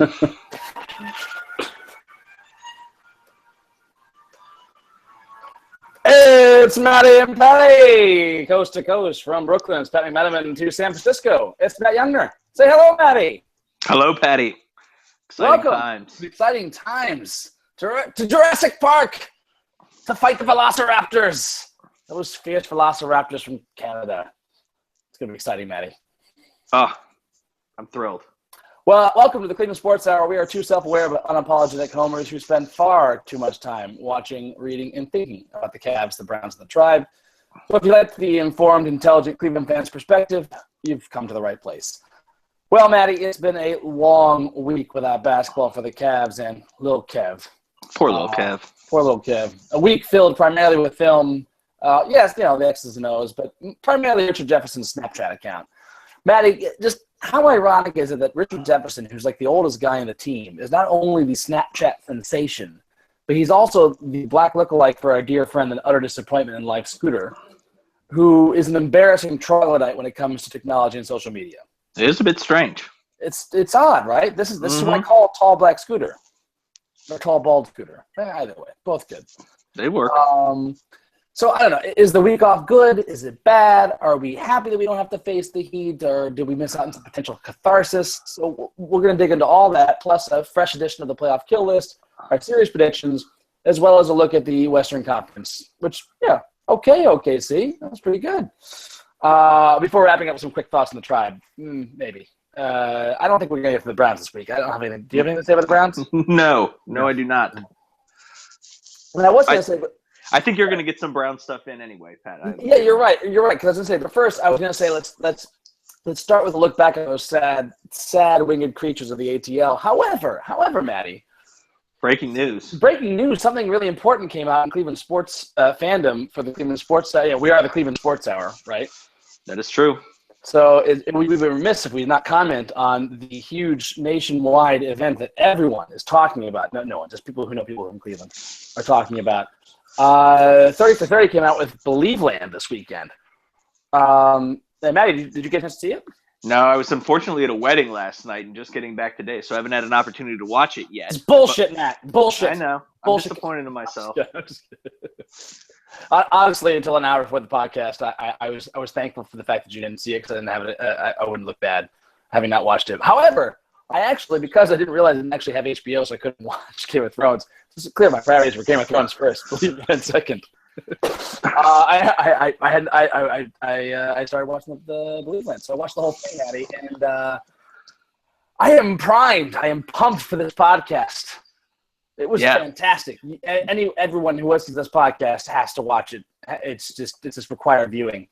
It's Matty and Patty, coast to coast from Brooklyn. It's Pat McMenamin to San Francisco. It's Matt Youngner. Say hello, Matty. Hello, Patty. Welcome. Exciting times to Jurassic Park to fight the Velociraptors. Those fierce Velociraptors from Canada. It's going to be exciting, Matty. Oh, I'm thrilled. Well, welcome to the Cleveland Sports Hour. We are two self-aware but unapologetic homers who spend far too much time watching, reading, and thinking about the Cavs, the Browns, and the Tribe. So if you like the informed, intelligent Cleveland fans' perspective, you've come to the right place. Well, Matty, it's been a long week without basketball for the Cavs and Lil Kev. Poor Lil Kev. Poor Lil Kev. A week filled primarily with film. Yes, the X's and O's, but primarily Richard Jefferson's Snapchat account. Matty, just how ironic is it that Richard Jefferson, who's like the oldest guy in the team, is not only the Snapchat sensation, but he's also the black lookalike for our dear friend and utter disappointment in life, Scooter, who is an embarrassing troglodyte when it comes to technology and social media. It is a bit strange. It's odd, right? This is what I call tall black Scooter. Or tall bald Scooter. Either way, both good. They work. So, I don't know. Is the week off good? Is it bad? Are we happy that we don't have to face the Heat? Or did we miss out on some potential catharsis? So we're going to dig into all that, plus a fresh edition of the playoff kill list, our series predictions, as well as a look at the Western Conference, which, okay, OKC. That was pretty good. Before wrapping up with some quick thoughts on the Tribe, maybe. I don't think we're going to get to the Browns this week. I don't have anything. Do you have anything to say about the Browns? No, I do not. And I was going to say, but I think you're going to get some Brown stuff in anyway, Pat. Yeah, you're right. Because I was going to say, but first I was going to say let's start with a look back at those sad winged creatures of the ATL. However, Matty. Breaking news. Something really important came out in Cleveland sports fandom for the Cleveland Sports Hour. We are the Cleveland Sports Hour, right? That is true. So we'd be remiss if we did not comment on the huge nationwide event that everyone is talking about. No one, just people who know people in Cleveland are talking about. 30 for 30 came out with Believeland this weekend. And Matty, did you get a chance to see it? No, I was unfortunately at a wedding last night and just getting back today, so I haven't had an opportunity to watch it yet. It's bullshit, Matt. Bullshit. I know. Bullshit. I'm disappointed in myself. Honestly, until an hour before the podcast, I was thankful for the fact that you didn't see it because I didn't have it. I wouldn't look bad having not watched it. However, because I didn't realize I didn't actually have HBO, so I couldn't watch Game of Thrones. This is clear. My priorities were Game of Thrones first. Believe it, second. I started watching the Believeland, so I watched the whole thing, Matty, and I am primed. I am pumped for this podcast. It was fantastic. Everyone who listens to this podcast has to watch it. It's just required viewing.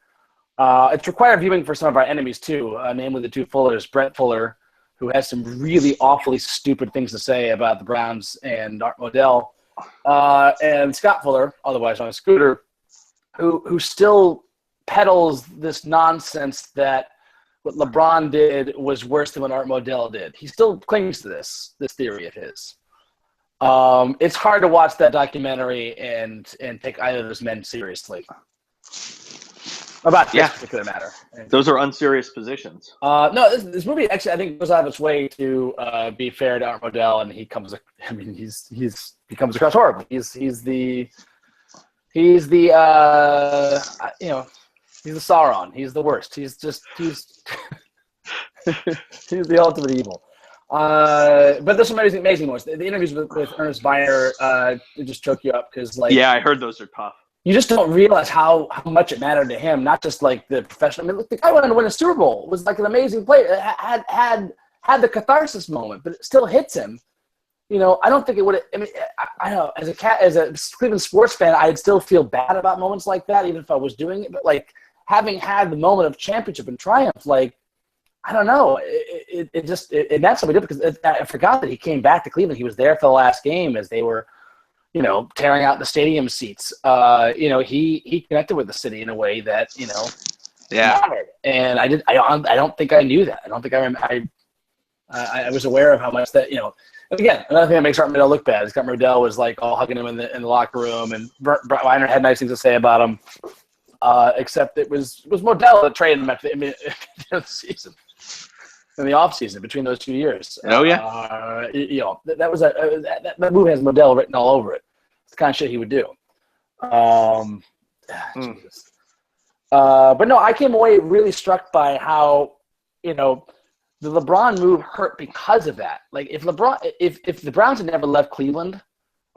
It's required viewing for some of our enemies too, namely the two Fullers, Brett Fuller, who has some really awfully stupid things to say about the Browns and Art Modell, and Scott Fuller, otherwise known as Scooter, who still peddles this nonsense that what LeBron did was worse than what Art Modell did. He still clings to this theory of his. It's hard to watch that documentary and take either of those men seriously. About this particular matter. Those are unserious positions. No, this movie actually I think goes out of its way to be fair to Art Modell, and he becomes across horrible. He's the Sauron. He's the worst. He's he's the ultimate evil. But there's some amazing ones. The interviews with Ernest Viner just choke you up because I heard those are tough. You just don't realize how much it mattered to him, not just like the professional. I mean, the guy went on to win a Super Bowl. It was like an amazing player. Had the catharsis moment, but it still hits him. I don't think it would. I mean, I don't know. As a Cleveland sports fan, I'd still feel bad about moments like that, even if I was doing it. But like having had the moment of championship and triumph, I don't know. It meant something different because I forgot that he came back to Cleveland. He was there for the last game as they were, tearing out the stadium seats. He connected with the city in a way that, mattered. And I don't think I knew that. I don't think I was aware of how much that, Again, another thing that makes Art Modell look bad is Art Modell was like all hugging him in the locker room, and Brett Weiner had nice things to say about him. Except it was Modell that traded him at the end of the season. in the offseason between those 2 years. Oh, yeah. That was that move has Modell written all over it. It's the kind of shit he would do. Jesus. But no, I came away really struck by how, the LeBron move hurt because of that. Like if the Browns had never left Cleveland,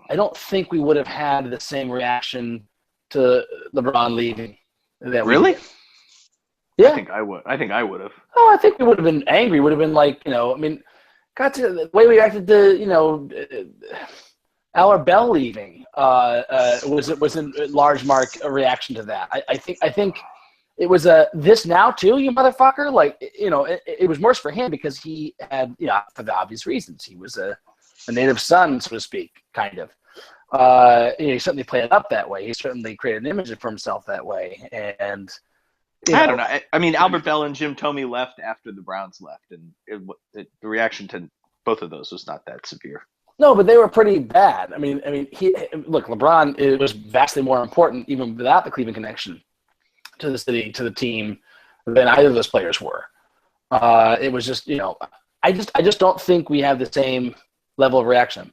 I don't think we would have had the same reaction to LeBron leaving. Really? Yeah. I think I would have. Oh, I think we would have been angry. Would have been like, got to the way we reacted to, Allard Bell leaving was in large mark a reaction to that. I think it was this now too, you motherfucker. Like, it was worse for him because he had, for the obvious reasons, he was a native son, so to speak, kind of. He certainly played it up that way. He certainly created an image for himself that way. And I don't know. I mean, Albert Bell and Jim Thome left after the Browns left, and the reaction to both of those was not that severe. No, but they were pretty bad. I mean, LeBron, it was vastly more important, even without the Cleveland connection, to the city, to the team, than either of those players were. It was just, I just don't think we have the same level of reaction.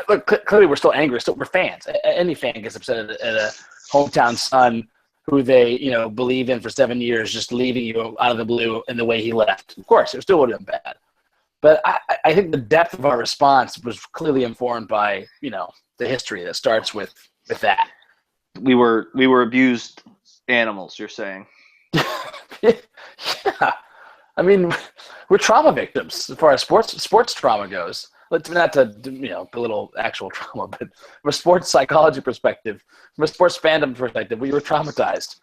Look, clearly we're still angry. We're fans. Any fan gets upset at a hometown son who they, believe in for 7 years, just leaving you out of the blue in the way he left. Of course, it still would have been bad. But I think the depth of our response was clearly informed by, the history that starts with that. We were abused animals, you're saying? Yeah. I mean, we're trauma victims as far as sports trauma goes. Not to belittle actual trauma, but from a sports psychology perspective, from a sports fandom perspective, we were traumatized.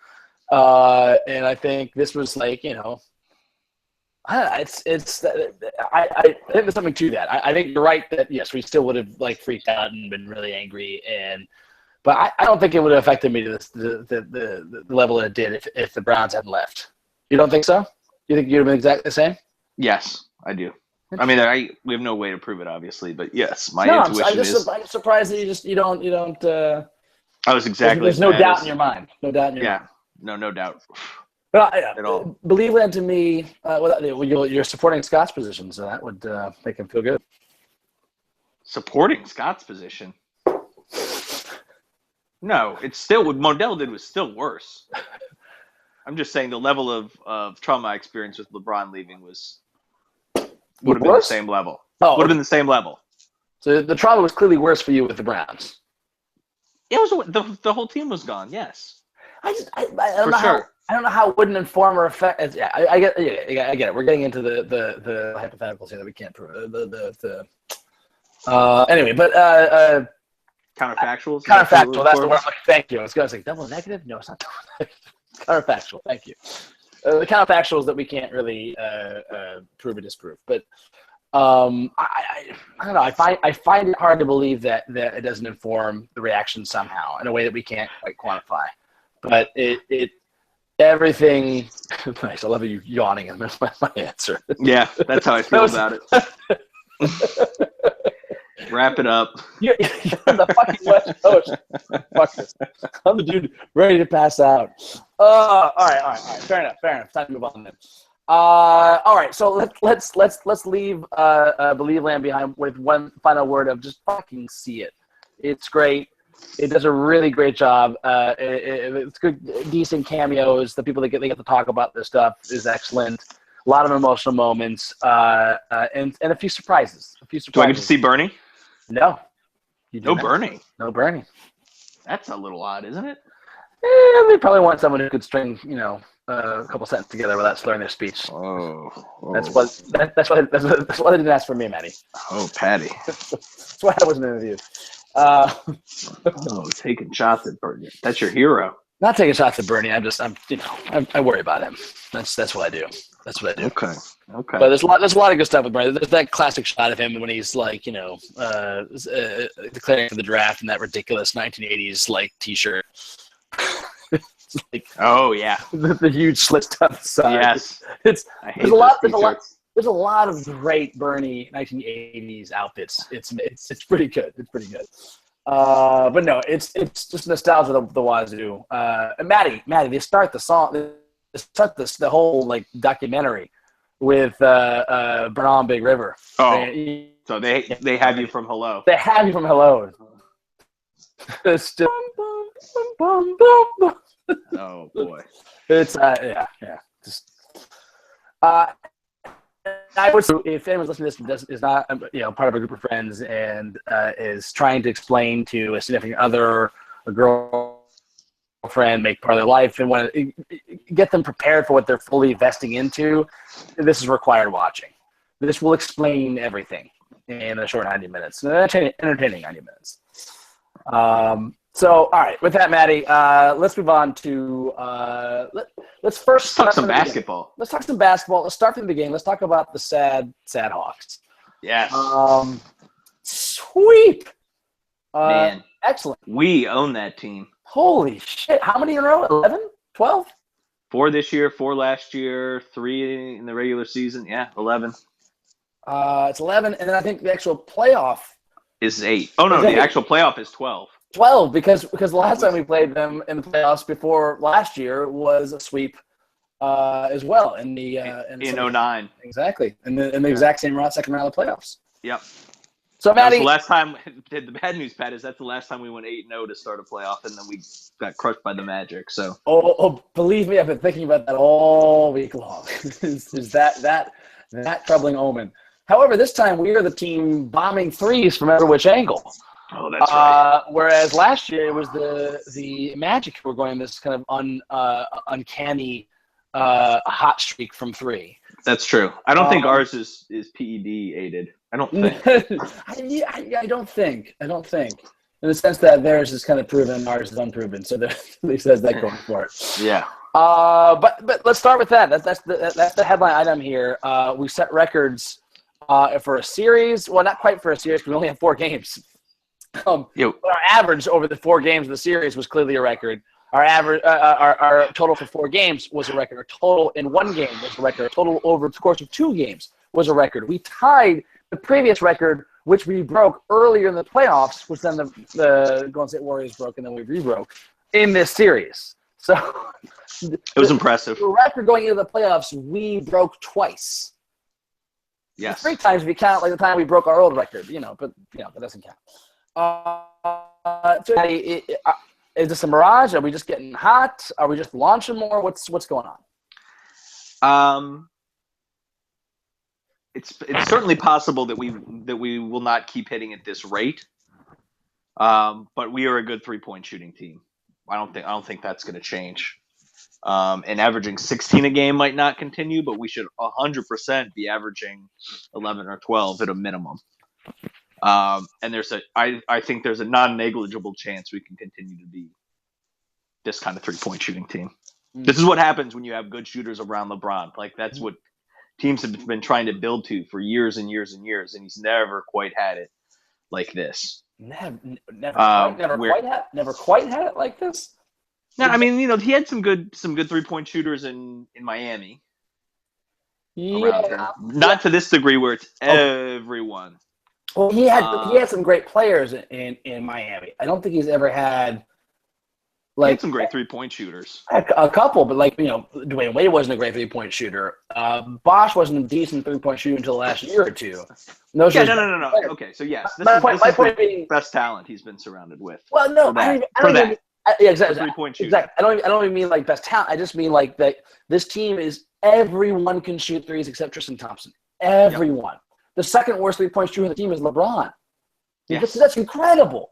And I think this was like, I think there's something to that. I think you're right that yes, we still would have freaked out and been really angry, but I don't think it would have affected me to the level that it did if the Browns hadn't left. You don't think so? You think you'd have been exactly the same? Yes, I do. I mean, we have no way to prove it, obviously, but yes, my intuition is. I'm surprised that you don't. I was exactly. There's no doubt in your mind. No doubt in your mind. No doubt. But at all. Believe Land to me, you're supporting Scott's position, so that would make him feel good. Supporting Scott's position? No, it's still what Modell did was still worse. I'm just saying the level of trauma I experienced with LeBron leaving would have been the same level. Oh, would have been the same level. So the trauma was clearly worse for you with the Browns. It was the whole team was gone. Yes, I don't know how it wouldn't inform or affect. Yeah, I get it. We're getting into the hypotheticals here that we can't prove. Anyway, but counterfactuals. Counterfactual. That's the word. Thank you. I was going to say double negative. No, it's not double negative. Counterfactual. Thank you. The counterfactuals that we can't really prove or disprove. But I don't know. I find it hard to believe that it doesn't inform the reaction somehow in a way that we can't quite quantify. But everything. Nice. I love you yawning, and that's my answer. Yeah, that's how I feel about it. Wrap it up. You're the fucking West Coast. Fuck this. I'm the dude ready to pass out. All right. Fair enough. Time to move on then. All right. So let's leave Believe Land behind with one final word of just fucking see it. It's great. It does a really great job. It's good, decent cameos. The people that they get to talk about this stuff is excellent. A lot of emotional moments, and a few surprises. Do I get to see Bernie? No. No Bernie. No Bernie. That's a little odd, isn't it? They probably want someone who could string, a couple sentences together without slurring their speech. Oh. That's why they didn't ask for me, Matty. Oh, Patty. That's why I wasn't interviewed. Taking shots at Bernie. That's your hero. Not taking shots at Bernie. I worry about him. That's what I do. That's what I do. Okay. But there's a lot of good stuff with Bernie. There's that classic shot of him when he's declaring for the draft in that ridiculous 1980s T-shirt. Oh yeah, the huge slits down the side. Yes, there's a lot of great Bernie 1980s outfits. It's pretty good. It's pretty good. But no, it's just nostalgia the wazoo. And Maddie, they start the song. They start the whole documentary with Bernal Big River. Oh, so they have you from hello. They have you from hello. It's just, bum, bum, bum. Oh boy. It's yeah. Just I would say if anyone's listening to this is not part of a group of friends and is trying to explain to a significant other, a girlfriend, make part of their life, and want to get them prepared for what they're fully investing into, this is required watching. This will explain everything in a short 90 minutes, entertaining 90 minutes. So, all right, with that, Maddie, let's move on to let's first talk some basketball. Let's talk some basketball. Let's start from the beginning. Let's talk about the sad Hawks. Yes. Sweep. Man. Excellent. We own that team. Holy shit. How many in a row? 11? 12? 4 this year, 4 last year, 3 in the regular season. Yeah, 11. It's 11, and then I think the actual playoff is 8. Oh, no, the actual playoff is 12. 12, because the last time we played them in the playoffs before last year was a sweep as well in 09. Exactly, in the exact same second round of the playoffs. Yep. So Maddie, the last time the bad news, Pat, is that's the last time we went 8-0 to start a playoff, and then we got crushed by the Magic. So. Oh, believe me, I've been thinking about that all week long. is that troubling omen? However, this time we are the team bombing threes from every which angle. Oh, that's right. Whereas last year it was the Magic who were going this kind of uncanny hot streak from three. That's true. I don't think ours is PED aided. I don't think. I don't think. In the sense that theirs is kind of proven, ours is unproven. So at least that's that going for it. Yeah. But let's start with that. That's the headline item here. We set records for a series. Well, not quite for a series because we only have 4 games. Our average over the 4 games of the series was clearly a record. Our average, our total for 4 games was a record. Our total in 1 game was a record. Our total over the course of 2 games was a record. We tied the previous record, which we broke earlier in the playoffs, which then the Golden State Warriors broke, and then we re-broke in this series. So it was impressive. The record going into the playoffs, we broke twice. Yes. 3 times if you count like the time we broke our old record, but that doesn't count. Is this a mirage? Are we just getting hot? Are we just launching more? What's going on? It's certainly possible that we will not keep hitting at this rate. But we are a good 3-point shooting team. I don't think that's going to change. And averaging 16 a game might not continue, but we should 100% be averaging 11 or 12 at a minimum. And I think there's a non-negligible chance we can continue to be this kind of 3-point shooting team. Mm-hmm. This is what happens when you have good shooters around LeBron. Like that's what teams have been trying to build to for years and years and years, and he's never quite had it like this. Never quite had it like this. No, I mean, he had some good 3-point shooters in Miami. Yeah, not to this degree where it's everyone. Well, he had some great players in Miami. I don't think he's ever had he had some great 3-point shooters. A couple, but Dwayne Wade wasn't a great 3-point shooter. Bosh wasn't a decent 3-point shooter until the last year or two. No. Okay, so yes, this is the best talent he's been surrounded with. Well, no, I don't even. Yeah, exactly. 3-point shooter. Exactly. I don't even mean like best talent. I just mean like that. This team is everyone can shoot threes except Tristan Thompson. Everyone. Yep. The second worst 3-point shooter on the team is LeBron. Yes. That's incredible.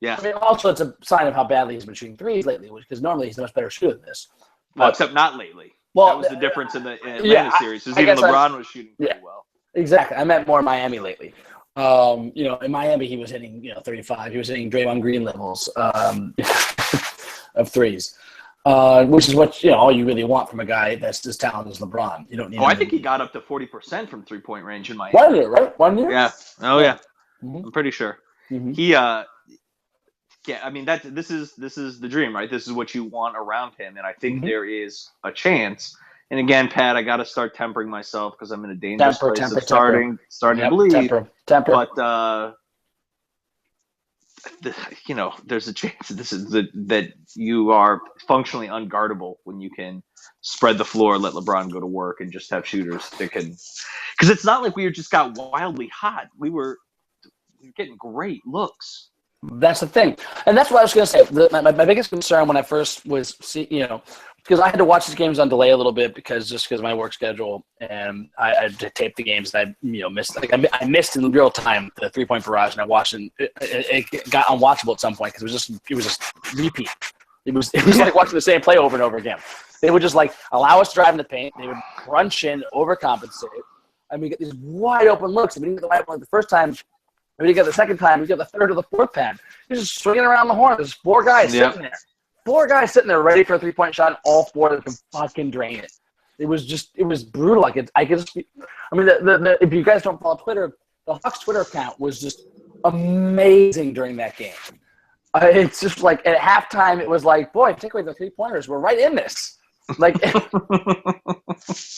Yeah. I mean, also it's a sign of how badly he's been shooting threes lately, because normally he's a much better shooter than this. Well, except not lately. Well, that was the difference in the Atlanta series. Because even LeBron was shooting pretty well. Exactly. I meant more Miami lately. In Miami he was hitting 35. He was hitting Draymond Green levels of threes. Which is what all you really want from a guy that's as talented as LeBron. You don't need. I think he got up to 40% from 3-point range in Miami. 1 year, right? 1 year. Yeah. Oh yeah. Mm-hmm. I'm pretty sure. Mm-hmm. He I mean this is the dream, right? This is what you want around him, and I think there is a chance. And again, Pat, I got to start tempering myself because I'm in a dangerous place of starting to believe. Temper. But there's a chance that you are functionally unguardable when you can spread the floor, let LeBron go to work, and just have shooters that can. Because it's not like we just got wildly hot. We were getting great looks. That's the thing. And that's what I was going to say. My biggest concern when I first was, because I had to watch these games on delay a little bit because of my work schedule, and I had to tape the games that I missed. Like I missed in real time the 3-point barrage, and I watched it got unwatchable at some point because it was just repeat. It was like watching the same play over and over again. They would just like allow us to drive in the paint. They would crunch in, overcompensate. I mean, we get these wide open looks. I mean, we didn't get the wide open the first time. We didn't get the second time. We got the third or the fourth time. He's just swinging around the horn. There's 4 guys sitting there. 4 guys sitting there ready for a 3-point shot, and all 4 that can fucking drain it. It was brutal. If you guys don't follow Twitter, the Hawks Twitter account was just amazing during that game. It's just like at halftime, it was like, boy, take away the 3-pointers. We're right in this. Like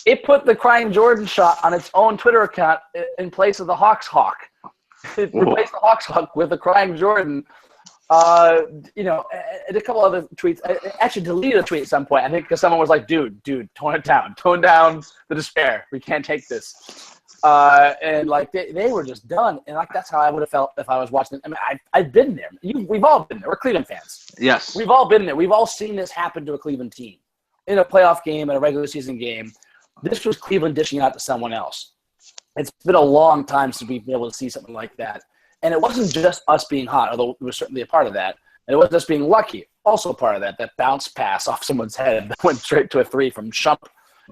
it put the Crying Jordan shot on its own Twitter account in place of the Hawks Hawk. It replaced the Hawks Hawk with the Crying Jordan. And a couple other tweets. I actually deleted a tweet at some point, I think, because someone was like, dude, tone it down. Tone down the despair. We can't take this. And, like, they were just done. And, like, that's how I would have felt if I was watching it. I mean, I've been there. We've all been there. We're Cleveland fans. Yes. We've all been there. We've all seen this happen to a Cleveland team in a playoff game, in a regular season game. This was Cleveland dishing out to someone else. It's been a long time since we've been able to see something like that. And it wasn't just us being hot, although it was certainly a part of that. And it wasn't just being lucky, also a part of that. That bounce pass off someone's head that went straight to a 3 from Shump.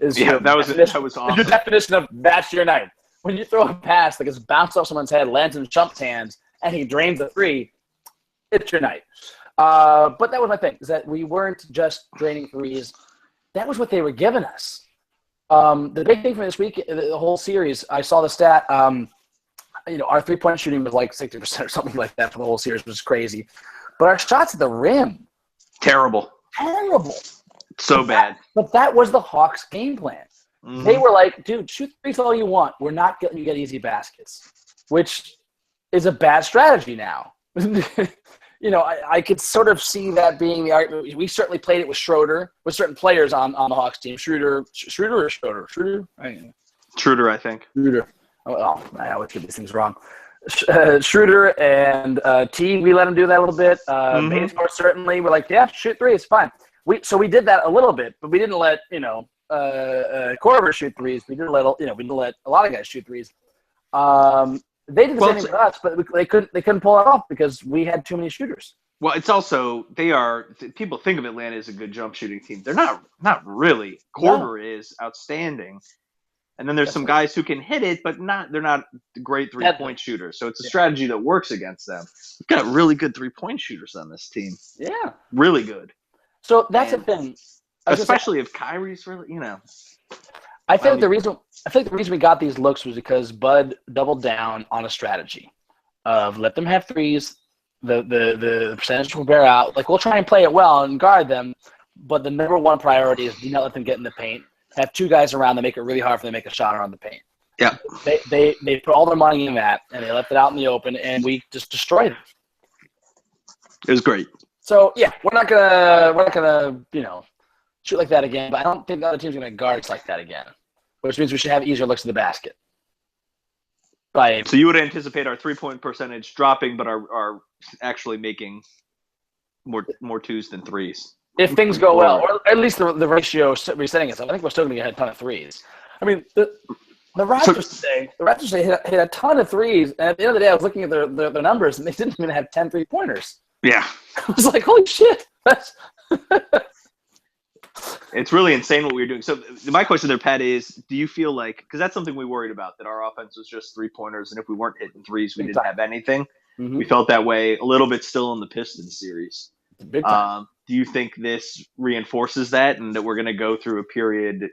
That was awesome. Your definition of that's your night. When you throw a pass that gets bounced off someone's head, lands in Shump's hands, and he drains the 3, it's your night. But that was my thing, is that we weren't just draining threes. That was what they were giving us. The big thing from this week, the whole series, I saw the stat, our 3-point shooting was like 60% or something like that for the whole series, which is crazy. But our shots at the rim. Terrible. So bad. But that was the Hawks' game plan. Mm-hmm. They were like, dude, shoot threes all you want. We're not letting you get easy baskets, which is a bad strategy now. I could sort of see that being the argument. We certainly played it with Schroeder, with certain players on the Hawks team. Schroeder. Schroeder, I think. Schroeder. Oh, I always get these things wrong. Schroeder and T, we let him do that a little bit. Bazemore, certainly. We're like, yeah, shoot 3, it's fine. So we did that a little bit, but we didn't let Korver shoot 3s. We didn't let a lot of guys shoot 3s. They did the same thing with us, but they couldn't pull it off because we had too many shooters. Well, it's also people think of Atlanta as a good jump shooting team. They're not really. Korver is outstanding. And then there's some guys who can hit it, but they're not great 3-point shooters. So it's a strategy that works against them. We've got really good 3-point shooters on this team. Yeah. Really good. So that's the thing. Especially if Kyrie's really, I think the reason we got these looks was because Bud doubled down on a strategy of let them have threes. The percentage will bear out. Like, we'll try and play it well and guard them, but the number one priority is do not let them get in the paint. Have 2 guys around that make it really hard for them to make a shot around the paint. Yeah. They put all their money in that, and they left it out in the open, and we just destroyed it. It was great. So yeah, we're not gonna shoot like that again. But I don't think the other team's gonna guard us like that again, which means we should have easier looks at the basket. So you would anticipate our 3-point percentage dropping, but are actually making more 2s than 3s. If things go well, or at least the ratio resetting itself. I think we're still going to get a ton of 3s. I mean, the Raptors today hit a ton of 3s, and at the end of the day, I was looking at their numbers, and they didn't even have 10 3-pointers. Yeah. I was like, holy shit. It's really insane what we were doing. So my question there, Pat, is do you feel like – because that's something we worried about, that our offense was just 3-pointers, and if we weren't hitting 3s, we didn't have anything. Mm-hmm. We felt that way a little bit still in the Pistons series. Big time. Do you think this reinforces that, and that we're going to go through a period,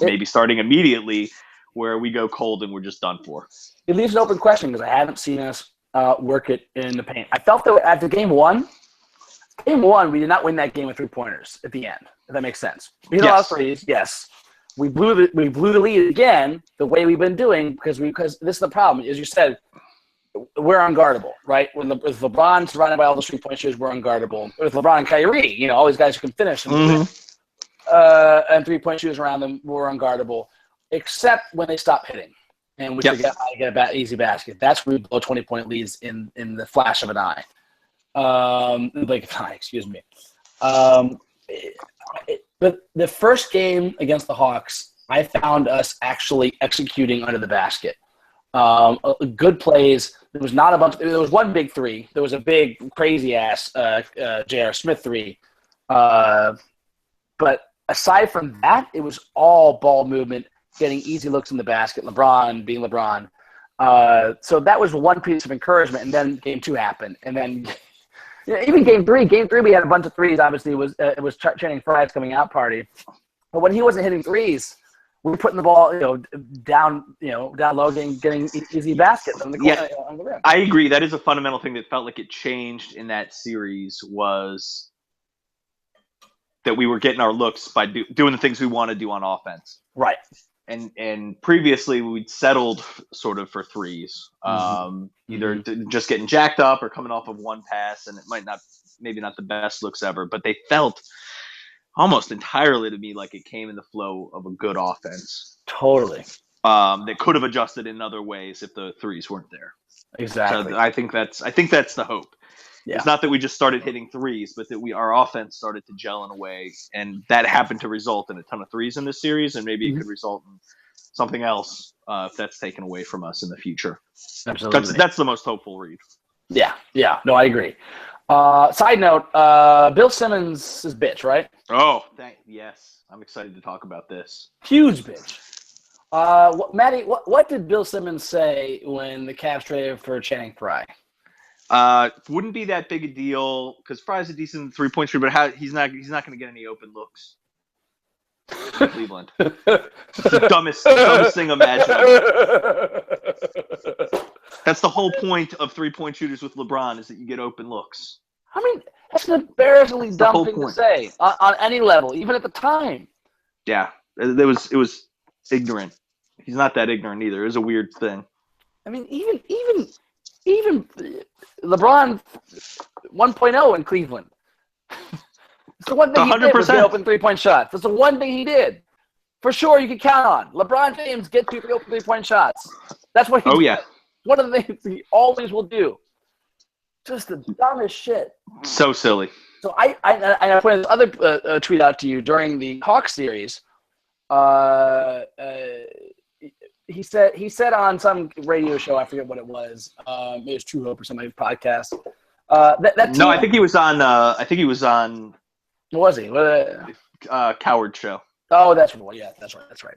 maybe starting immediately, where we go cold and we're just done for? It leaves an open question because I haven't seen us work it in the paint. I felt that after game one, we did not win that game with 3-pointers at the end, if that makes sense. We hit a lot of threes, yes. We blew the lead again the way we've been doing because this is the problem. As you said, we're unguardable, right? With LeBron surrounded by all the 3-point shooters, we're unguardable. With LeBron and Kyrie, all these guys who can finish and 3-point shooters around them, we're unguardable, except when they stop hitting and we forget how to get an easy basket. That's when we blow 20-point leads in the flash of an eye. Excuse me. But the first game against the Hawks, I found us actually executing under the basket. Good plays. There was not a bunch. There was one big three. There was a big crazy ass J.R. Smith three. But aside from that, it was all ball movement, getting easy looks in the basket. LeBron being LeBron. So that was one piece of encouragement. And then game 2 happened, and then. Even game three, we had a bunch of threes. Obviously, it was Channing Frye's coming out party, but when he wasn't hitting threes, we were putting the ball, down low, getting easy baskets on the on the rim. I agree. That is a fundamental thing that felt like it changed in that series was that we were getting our looks by doing the things we want to do on offense. Right. And previously we'd settled sort of for threes, either just getting jacked up or coming off of one pass, and it maybe not the best looks ever, but they felt almost entirely to me like it came in the flow of a good offense. Totally. That could have adjusted in other ways if the threes weren't there. Exactly. So I think that's the hope. Yeah. It's not that we just started hitting threes, but that our offense started to gel in a way, and that happened to result in a ton of threes in this series, and maybe it could result in something else if that's taken away from us in the future. Absolutely. That's the most hopeful read. Yeah. No, I agree. Side note, Bill Simmons is bitch, right? Oh, yes. I'm excited to talk about this. Huge bitch. Maddie, what did Bill Simmons say when the Cavs traded for Channing Frye? Wouldn't be that big a deal because Frye's a decent 3-point shooter, but he's not going to get any open looks in Cleveland. It's the dumbest thing imaginable. That's the whole point of 3-point shooters with LeBron is that you get open looks. I mean, that's an embarrassingly dumb thing to say on any level, even at the time. Yeah, it was ignorant. He's not that ignorant either. It was a weird thing. I mean, even LeBron 1.0 in Cleveland. It's the one thing 100%. He did was get open 3-point shots. That's the one thing he did. For sure, you can count on. LeBron James gets you open 3-point shots. That's what he does. Yeah. One of the things he always will do. Just the dumbest shit. So silly. So I pointed this other tweet out to you during the Hawks series. He said on some radio show, I forget what it was. Maybe it was True Hope or somebody's podcast. That team, no, I think he was on. What was he? Coward show. Oh, that's right. Yeah, that's right.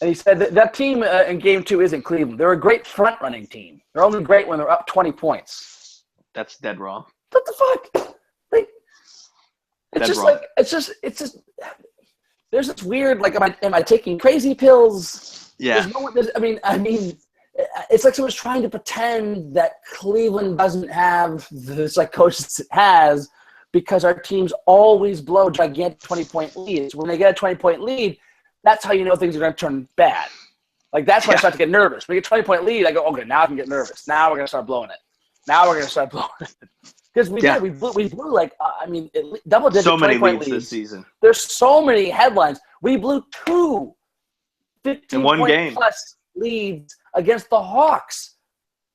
And he said that team in Game 2 isn't Cleveland. They're a great front-running team. They're only great when they're up 20 points. That's dead wrong. What the fuck? It's just. There's this weird, am I taking crazy pills? Yeah. I mean, it's like someone's trying to pretend that Cleveland doesn't have the psychosis it has because our teams always blow gigantic 20-point leads. When they get a 20-point lead, that's how you know things are going to turn bad. That's when I start to get nervous. When we get a 20-point lead, I go, okay, now I can get nervous. Now we're going to start blowing it. Because we did. We blew double-digit so many 20-point leads this season. There's so many headlines. We blew 2 15-point plus leads against the Hawks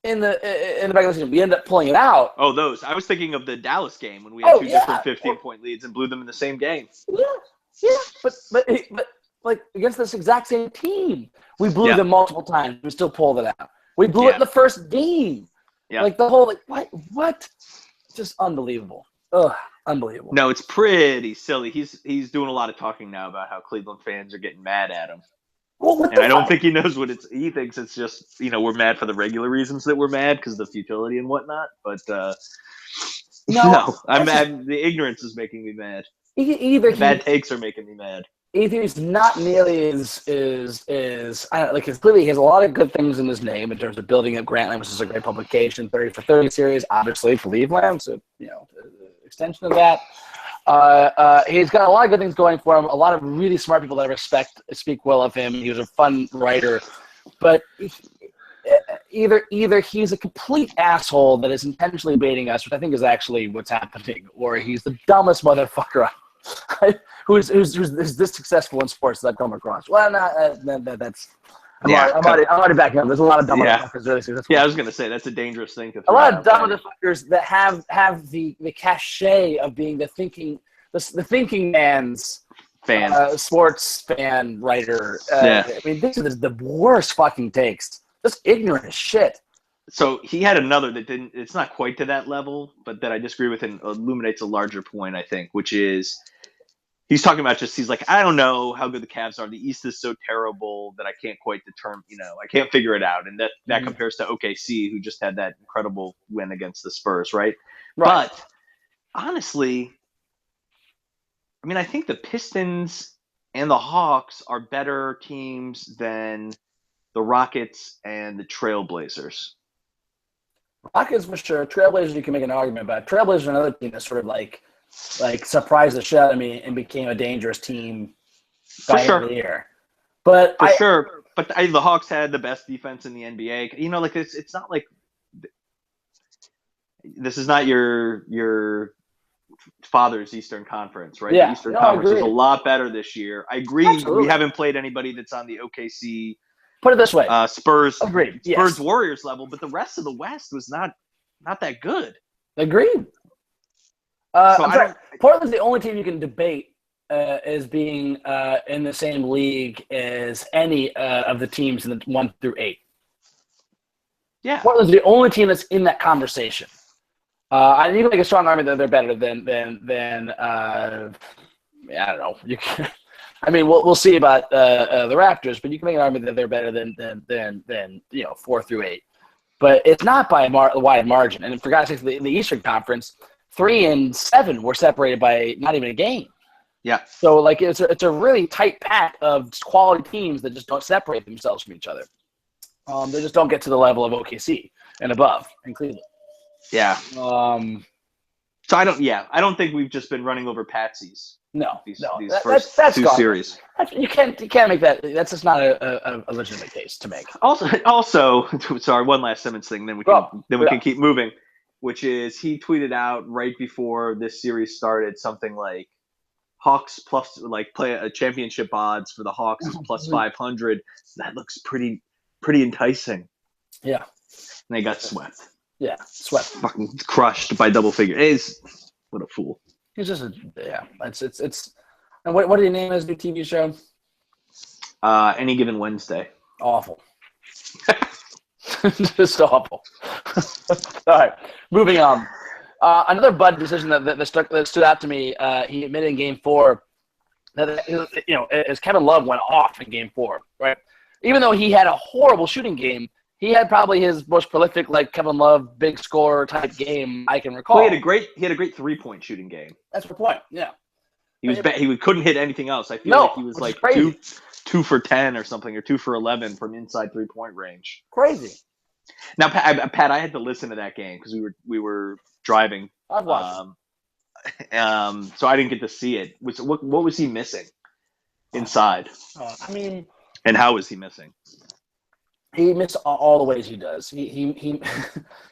in the regular season. We ended up pulling it out. Oh, those. I was thinking of the Dallas game when we had two different 15-point leads and blew them in the same game. Yeah. But against this exact same team, we blew them multiple times. We still pulled it out. We blew it in the first game. Yeah. The whole what? Just unbelievable. Ugh, unbelievable. No, it's pretty silly. He's doing a lot of talking now about how Cleveland fans are getting mad at him. Well, and I don't think he knows what it's. He thinks it's just we're mad for the regular reasons that we're mad because of the futility and whatnot. But no, I'm mad. The ignorance is making me mad. Bad takes are making me mad. Either he's not nearly as because clearly he has a lot of good things in his name in terms of building up Grantland, which is a great publication, 30 for 30 series, obviously for Cleveland, so extension of that. He's got a lot of good things going for him. A lot of really smart people that I respect speak well of him. He was a fun writer, but either he's a complete asshole that is intentionally baiting us, which I think is actually what's happening, or he's the dumbest motherfucker who's this successful in sports that I've come across. Well, that's. I'm already backing up. There's a lot of dumb motherfuckers really successful. Yeah, I was gonna say that's a dangerous thing to. A lot of dumb motherfuckers that have the cachet of being the thinking man's fan, sports fan, writer. I mean, this is the worst fucking takes. Just ignorant as shit. So he had another that didn't. It's not quite to that level, but that I disagree with and illuminates a larger point. I think, which is. He's talking about he's like, I don't know how good the Cavs are. The East is so terrible that I can't quite determine, I can't figure it out. And that compares to OKC, who just had that incredible win against the Spurs, right? But honestly, I mean, I think the Pistons and the Hawks are better teams than the Rockets and the Trailblazers. Rockets for sure. Trailblazers, you can make an argument about. Trailblazers are another team that's sort of like surprised the shit out of me and became a dangerous team by the end of the year. But But the Hawks had the best defense in the NBA. It's not like this is not your father's Eastern Conference, right? Yeah. The Eastern Conference is a lot better this year. I agree. Absolutely. We haven't played anybody that's on the OKC. Put it this way. Spurs. Agreed. Spurs Warriors level, but the rest of the West was not that good. Agreed. Portland's the only team you can debate as being in the same league as any of the teams in the 1 through 8. Yeah, Portland's the only team that's in that conversation. I need to make a strong argument that they're better than I don't know. You can, I mean, we'll see about the Raptors, but you can make an argument that they're better than 4 through 8. But it's not by a wide margin. And for God's sake, in the Eastern Conference, 3 and 7 were separated by not even a game. Yeah. So it's a really tight pack of quality teams that just don't separate themselves from each other. They just don't get to the level of OKC and above in Cleveland. Yeah. So I don't think we've just been running over patsies. No. These That's two gone. series. You can't make that. That's just not a legitimate case to make. Also, sorry. One last sentence thing, then we can keep moving. Which is he tweeted out right before this series started something like Hawks plus play a championship odds for the Hawks is plus 500. That looks pretty enticing. Yeah. And they got swept. Yeah, swept. Fucking crushed by double figures. What a fool. He's just it's. And what did he name his new TV show? Any Given Wednesday. Awful. Just awful. All right, moving on. Another Bud decision that stood out to me. He admitted in Game 4 that as Kevin Love went off in Game 4, right? Even though he had a horrible shooting game, he had probably his most prolific Kevin Love big scorer type game I can recall. Well, he had a great 3-point shooting game. That's the point. Yeah. He couldn't hit anything else. I feel like he was like 2 for 10 or something, or 2 for 11 from inside 3-point range. Crazy. Now, Pat, I had to listen to that game because we were driving. I've watched. So I didn't get to see it. What was he missing inside? And how was he missing? He missed all the ways he does. He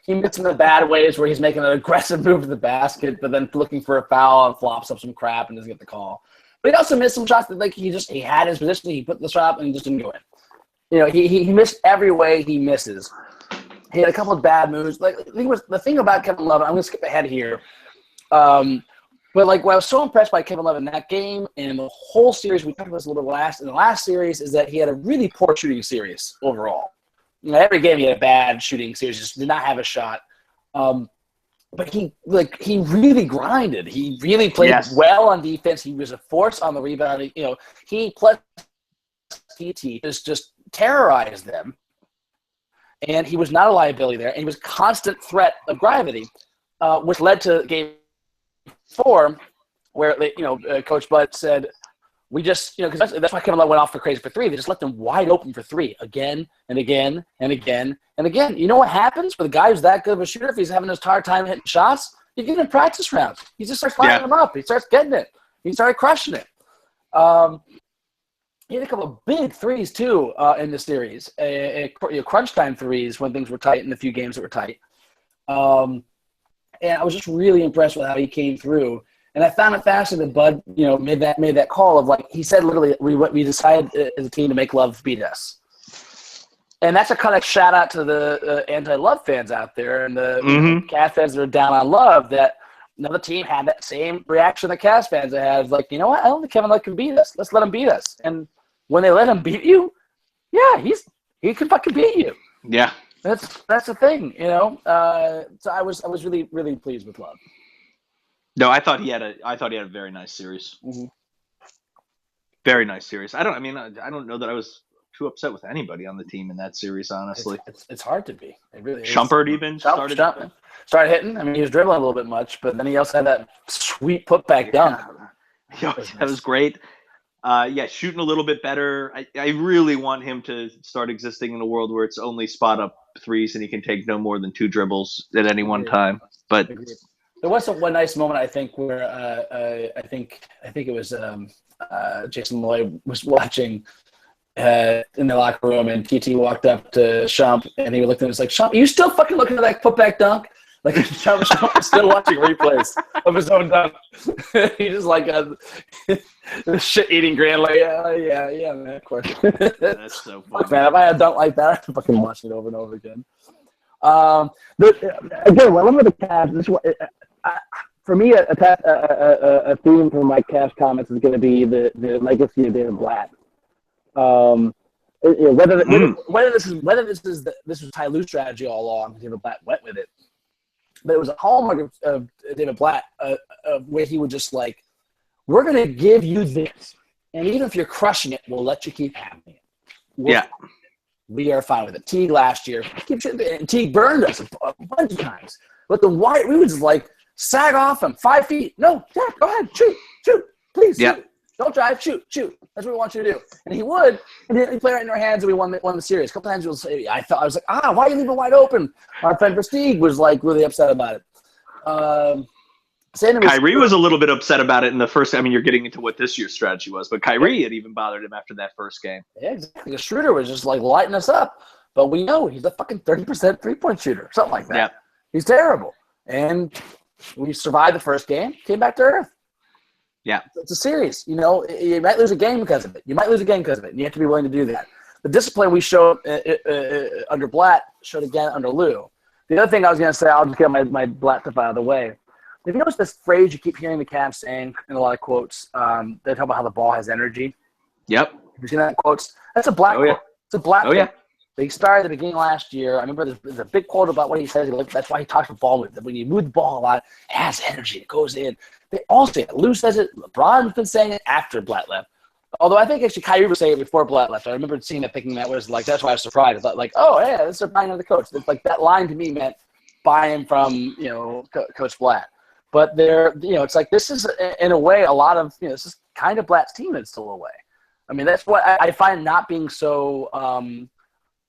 missed in the bad ways where he's making an aggressive move to the basket, but then looking for a foul and flops up some crap and doesn't get the call. But he also missed some shots that he had his position, he put the shot up and just didn't go in. He missed every way he misses. He had a couple of bad moves. The thing about Kevin Love, I'm going to skip ahead here. But what I was so impressed by Kevin Love in that game and the whole series, we talked about this a little bit in the last series, is that he had a really poor shooting series overall. Every game he had a bad shooting series, just did not have a shot. But he really grinded. He really played well on defense. He was a force on the rebound. He plus TT just terrorized them. And he was not a liability there. And he was a constant threat of gravity, which led to Game 4, where Coach Bud said, "We just because that's why Kevin Love went off for crazy for 3. They just left them wide open for 3 again and again and again and again. You know what happens with a guy who's that good of a shooter? If he's having his hard time hitting shots, you get in practice rounds. He just starts firing them up. He starts getting it. He started crushing it. he had a couple of big threes too in the series, crunch time threes when things were tight in the few games that were tight. And I was just really impressed with how he came through. And I found it fascinating that Bud, made that call of like he said literally we decided as a team to make Love beat us. And that's a kind of shout out to the anti-Love fans out there and the Cavs fans that are down on Love that another team had that same reaction the Cavs fans had. Like, you know what? I don't think Kevin Love can beat us. Let's let him beat us. And when they let him beat you, yeah, he can fucking beat you. Yeah. That's the thing, So I was really, really pleased with Love. No, I thought he had a very nice series. Mm-hmm. Very nice series. I don't know that I was too upset with anybody on the team in that series, honestly. It's hard to be. It really is. Shumpert even started hitting. I mean, he was dribbling a little bit much, but then he also had that sweet putback dunk. Yeah, that was great. Shooting a little bit better. I really want him to start existing in a world where it's only spot up threes and he can take no more than 2 dribbles at any one time. But there was one nice moment, I think, where I think it was Jason Lloyd was watching in the locker room, and TT walked up to Shump, and he looked at him and was like, "Shump, are you still fucking looking at that putback dunk?" Like Shump was still watching replays of his own dunk. He just like the shit-eating grin, like, yeah, man, of course. That's so funny. Man, if I had a dunk like that, I'd fucking watch it over and over again. Again, when I look at the Cavs, for me, a theme from my Cavs comments is going to be the legacy of David Blatt. Whether this was Ty Lue's strategy all along, David Blatt went with it, but it was a hallmark of David Blatt where he would just like, we're going to give you this, and even if you're crushing it, we'll let you keep having it. We are fine with it. Teague last year, Teague burned us a bunch of times, but we would just like sag off him 5 feet. No, yeah, go ahead, shoot, please. Yeah. Shoot. Don't drive, shoot. That's what we want you to do. And he would, and he'd play right in our hands, and we won the series. A couple times he would say, I was like, why are you leaving wide open? Our friend Versteeg was like really upset about it. Kyrie was a little bit upset about it in the first. I mean, you're getting into what this year's strategy was, but Kyrie had even bothered him after that first game. Yeah, exactly. The Schroeder was just like lighting us up, but we know he's a fucking 30% 3-point shooter, something like that. Yeah. He's terrible, and we survived the first game, came back to earth. Yeah. It's a series. You might lose a game because of it. You and you have to be willing to do that. The discipline we showed under Blatt showed again under Lue. The other thing I was going to say, I'll just get my Blatt stuff out of the way. Have you noticed this phrase you keep hearing the Cavs saying in a lot of quotes? They talk about how the ball has energy. Yep. Have you seen that in quotes? That's a Blatt quote. Yeah. It's a Blatt quote. Yeah. He started at the beginning last year. I remember there's a big quote about what he says. That's why he talks about ball movement. When you move the ball a lot, it has energy. It goes in. They all say it. Lue says it. LeBron's been saying it after Blatt left. Although I think actually Kyrie was saying it before Blatt left. I remember seeing that, thinking that was like, that's why I was surprised. I thought like, oh, yeah, this is buying of the coach. It's like that line to me meant buying from, Coach Blatt. But it's like this is, in a way, a lot of, this is kind of Blatt's team in still a way. I mean, that's what I find not being so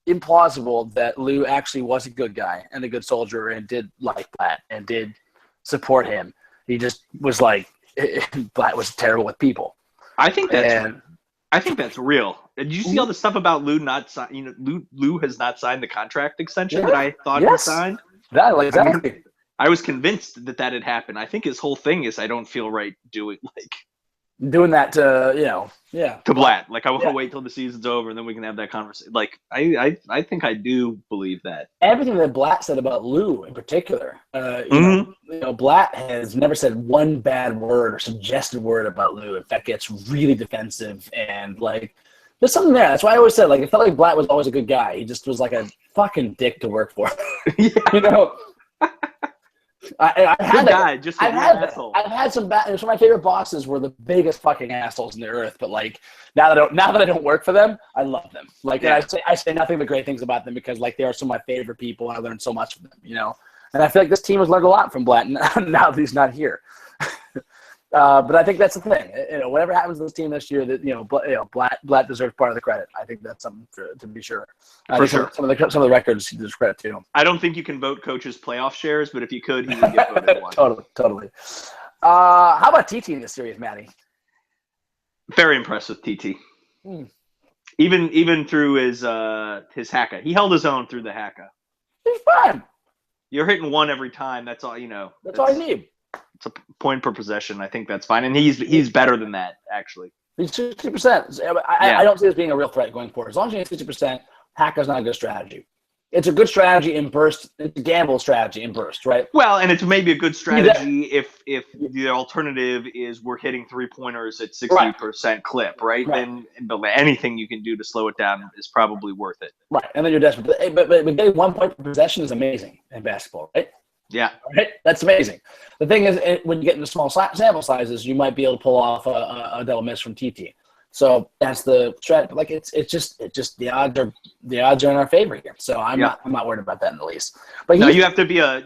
implausible that Lue actually was a good guy and a good soldier and did like Blatt and did support him. He just was like, Blatt was terrible with people. I think that's real. Did you see all the stuff about Lue not sign? Lue has not signed the contract extension that I thought he signed. Exactly. I was convinced that had happened. I think his whole thing is I don't feel right doing that to to Blatt. Like I want to wait till the season's over and then we can have that conversation. Like I think I do believe that. Everything that Blatt said about Lue in particular, Blatt has never said one bad word or suggested word about Lue. In fact, gets really defensive and like there's something there. That's why I always said like it felt like Blatt was always a good guy. He just was like a fucking dick to work for. I've had some of my favorite bosses were the biggest fucking assholes in the earth, but like now that I don't work for them, I love them. Like and I say nothing but great things about them because like they are some of my favorite people. I learned so much from them, And I feel like this team has learned a lot from Blatt now that he's not here. But I think that's the thing. Whatever happens to this team this year, that Blatt deserves part of the credit. I think that's something to be sure. For sure. Some of the records he deserves credit to. I don't think you can vote coaches' playoff shares, but if you could, he would get voted one. Totally. How about TT in this series, Matty? Very impressed with TT. Even through his haka. He held his own through the haka. He's fine. You're hitting one every time. That's all, That's all you need. It's a point per possession. I think that's fine. And he's better than that, actually. He's 60%. I don't see this being a real threat going forward. As long as you get 60%, haka's not a good strategy. It's a good strategy in burst. It's a gamble strategy in burst, right? Well, and it's maybe a good strategy if the alternative is we're hitting 3-pointers at 60% clip, right? Then anything you can do to slow it down is probably worth it. Right, and then you're desperate. But getting 1 point per possession is amazing in basketball, right? Yeah. Right? That's amazing. The thing is, when you get into small sample sizes, you might be able to pull off a double miss from TT. So that's the strategy. Like it's just the odds are in our favor here. So I'm not worried about that in the least. But no, you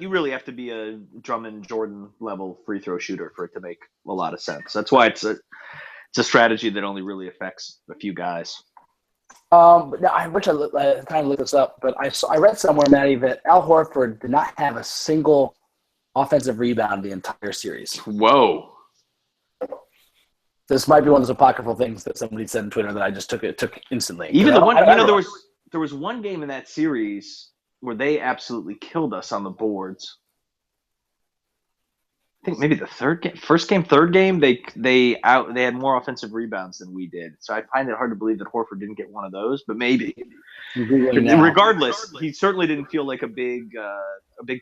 really have to be a Drummond Jordan level free throw shooter for it to make a lot of sense. That's why it's a strategy that only really affects a few guys. I wish I kind of looked this up, but I read somewhere, Matty, that Al Horford did not have a single offensive rebound the entire series. Whoa. This might be one of those apocryphal things that somebody said on Twitter that I just took instantly. Even there was one game in that series where they absolutely killed us on the boards. I think maybe the third game, they had more offensive rebounds than we did. So I find it hard to believe that Horford didn't get one of those, but maybe. Regardless, he certainly didn't feel like a big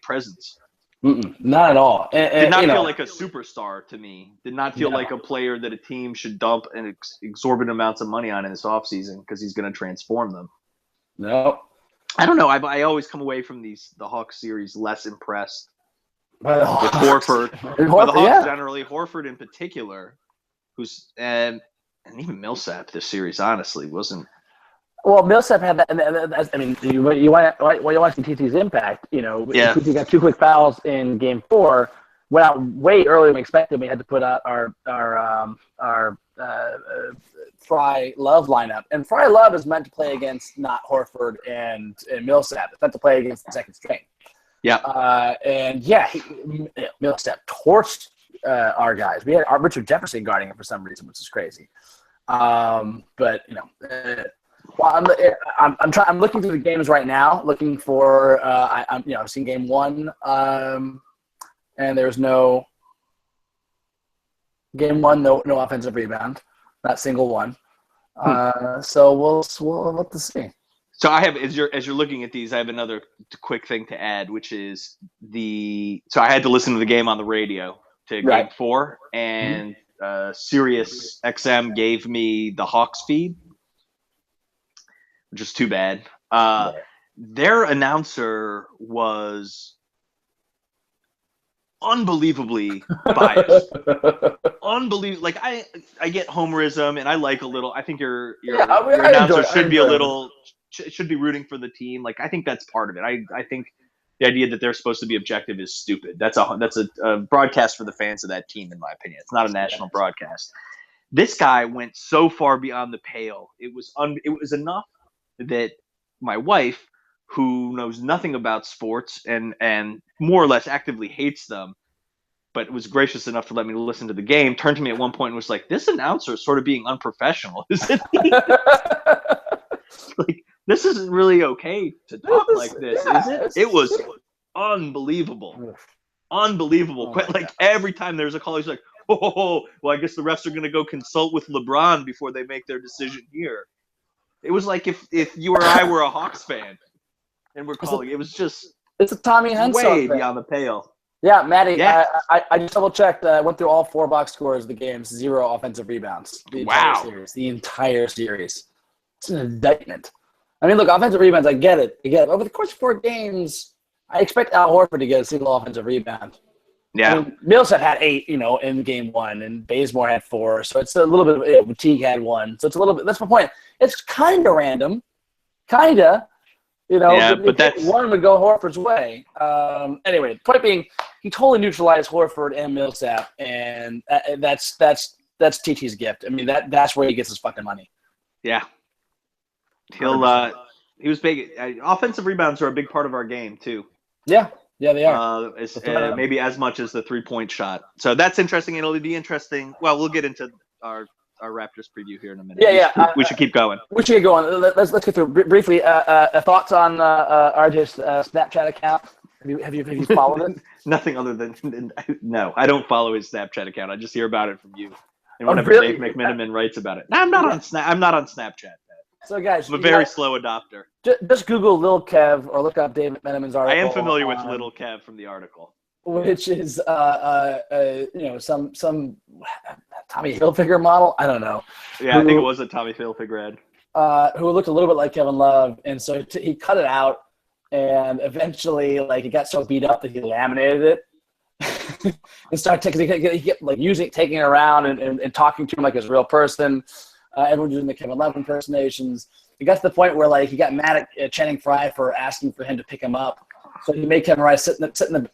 presence. Not at all. Did not feel like a superstar to me. Did not feel like a player that a team should dump an exorbitant amounts of money on in this offseason because he's going to transform them. No. I don't know. I always come away from the Hawks series less impressed with Horford. The Hawks generally, Horford in particular, and even Millsap this series honestly wasn't. Well, Millsap had that. I mean, you want to see TT's impact. TT got 2 quick fouls in Game 4. Went out way earlier than we expected. We had to put out our Fry Love lineup, and Fry Love is meant to play against not Horford and Millsap. It's meant to play against the second string. Yeah. Millsap torched our guys. We had Richard Jefferson guarding him for some reason, which is crazy. Well, I'm looking through the games right now, looking for I've seen Game 1, and there's no Game 1, no offensive rebound, not single one. So we'll have to see. So I have, as you're looking at these, I have another quick thing to add, which is so I had to listen to the game on the radio to Game 4, and Sirius XM gave me the Hawks feed, which is too bad. Their announcer was unbelievably biased. Unbelievable. Like I get homerism, and I like a little. I think your announcer should be rooting for the team. Like I think that's part of it. I think the idea that they're supposed to be objective is stupid. That's a broadcast for the fans of that team, in my opinion. It's not a national broadcast. This guy went so far beyond the pale. It was enough that my wife, who knows nothing about sports and more or less actively hates them, but was gracious enough to let me listen to the game, turned to me at one point and was like, "This announcer is sort of being unprofessional, isn't he?" Like, this isn't really okay to talk like this, is it? It was unbelievable. Unbelievable. Like, every time there's a call, he's like, "Oh, well, I guess the refs are going to go consult with LeBron before they make their decision here." It was like if you or I were a Hawks fan and we're calling. It was just it's a Tommy Henshaw way thing. beyond the pale. Yeah, Matty, Yeah. I just double-checked. I went through all 4 box scores of the games, 0 offensive rebounds. The entire series. It's an indictment. I mean, look, offensive rebounds, I get it. Over the course of 4 games, I expect Al Horford to get a single offensive rebound. Yeah. I mean, Millsap had 8, in Game 1, and Bazemore had 4. So it's a little bit – Teague had 1. So it's a little bit – that's my point. It's kind of random. Kind of. But that's one would go Horford's way. Anyway, the point being, he totally neutralized Horford and Millsap, and that's TT's gift. I mean, that's where he gets his fucking money. Yeah, he was big. Offensive rebounds are a big part of our game too. Yeah, they are. Maybe as much as the 3-point shot. So that's interesting. It'll be interesting. Well, we'll get into our our Raptors preview here in a minute. Yeah. We should keep going. We should get going. Let's get through briefly. Thoughts on RJ's Snapchat account? Have you followed it? Nothing other than no. I don't follow his Snapchat account. I just hear about it from you. And Oh, whenever really? Dave McMenamin writes about it. No, I'm not on Snapchat. So guys, I'm a very slow adopter. Just Google Lil Kev or look up David McMenamin's article. I am familiar with Little Kev from the article, which is some Tommy Hilfiger model. I don't know. Yeah, I think it was a Tommy Hilfiger ad. Who looked a little bit like Kevin Love, and so he cut it out, and eventually, it got so beat up that he laminated it. And started he kept taking it around and talking to him like his real person. Everyone doing the Kevin Love impersonations. It got to the point where he got mad at Channing Frye for asking for him to pick him up. So he made Channing Frye sit in the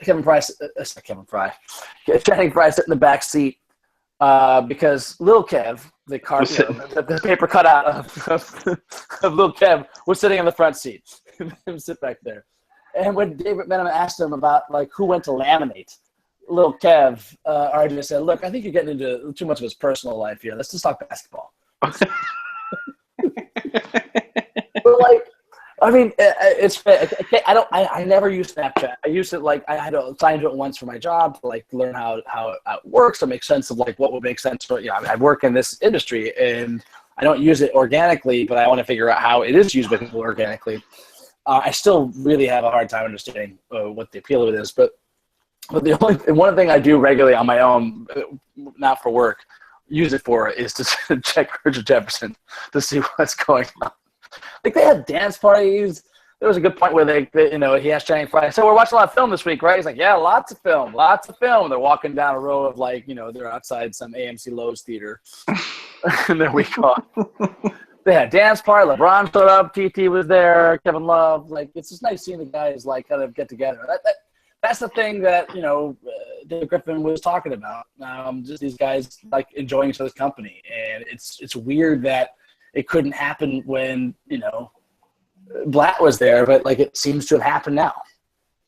back seat because Lil Kev, the paper cutout of Lil Kev, was sitting in the front seat. Him sit back there. And when David McMenamin asked him about who went to laminate, Lil Kev, RJ said, "Look, I think you're getting into too much of his personal life here. Let's just talk basketball." But it's I never use Snapchat. I use it I had to sign to it once for my job to learn how it works to make sense of what would make sense for I work in this industry and I don't use it organically, but I want to figure out how it is used by people organically. I still really have a hard time understanding what the appeal of it is, but one thing I do regularly on my own, not for work, use it for is to check Richard Jefferson to see what's going on. They had dance parties. There was a good point where he asked Channing Frye, "So we're watching a lot of film this week, right?" He's like, "Yeah, lots of film." They're walking down a row of they're outside some AMC Lowe's theater, and their week off. They had a dance party. LeBron showed up. TT was there. Kevin Love. It's just nice seeing the guys kind of get together. That's the thing that David Griffin was talking about. Just these guys enjoying each other's company, and it's weird that it couldn't happen when Blatt was there, but it seems to have happened now.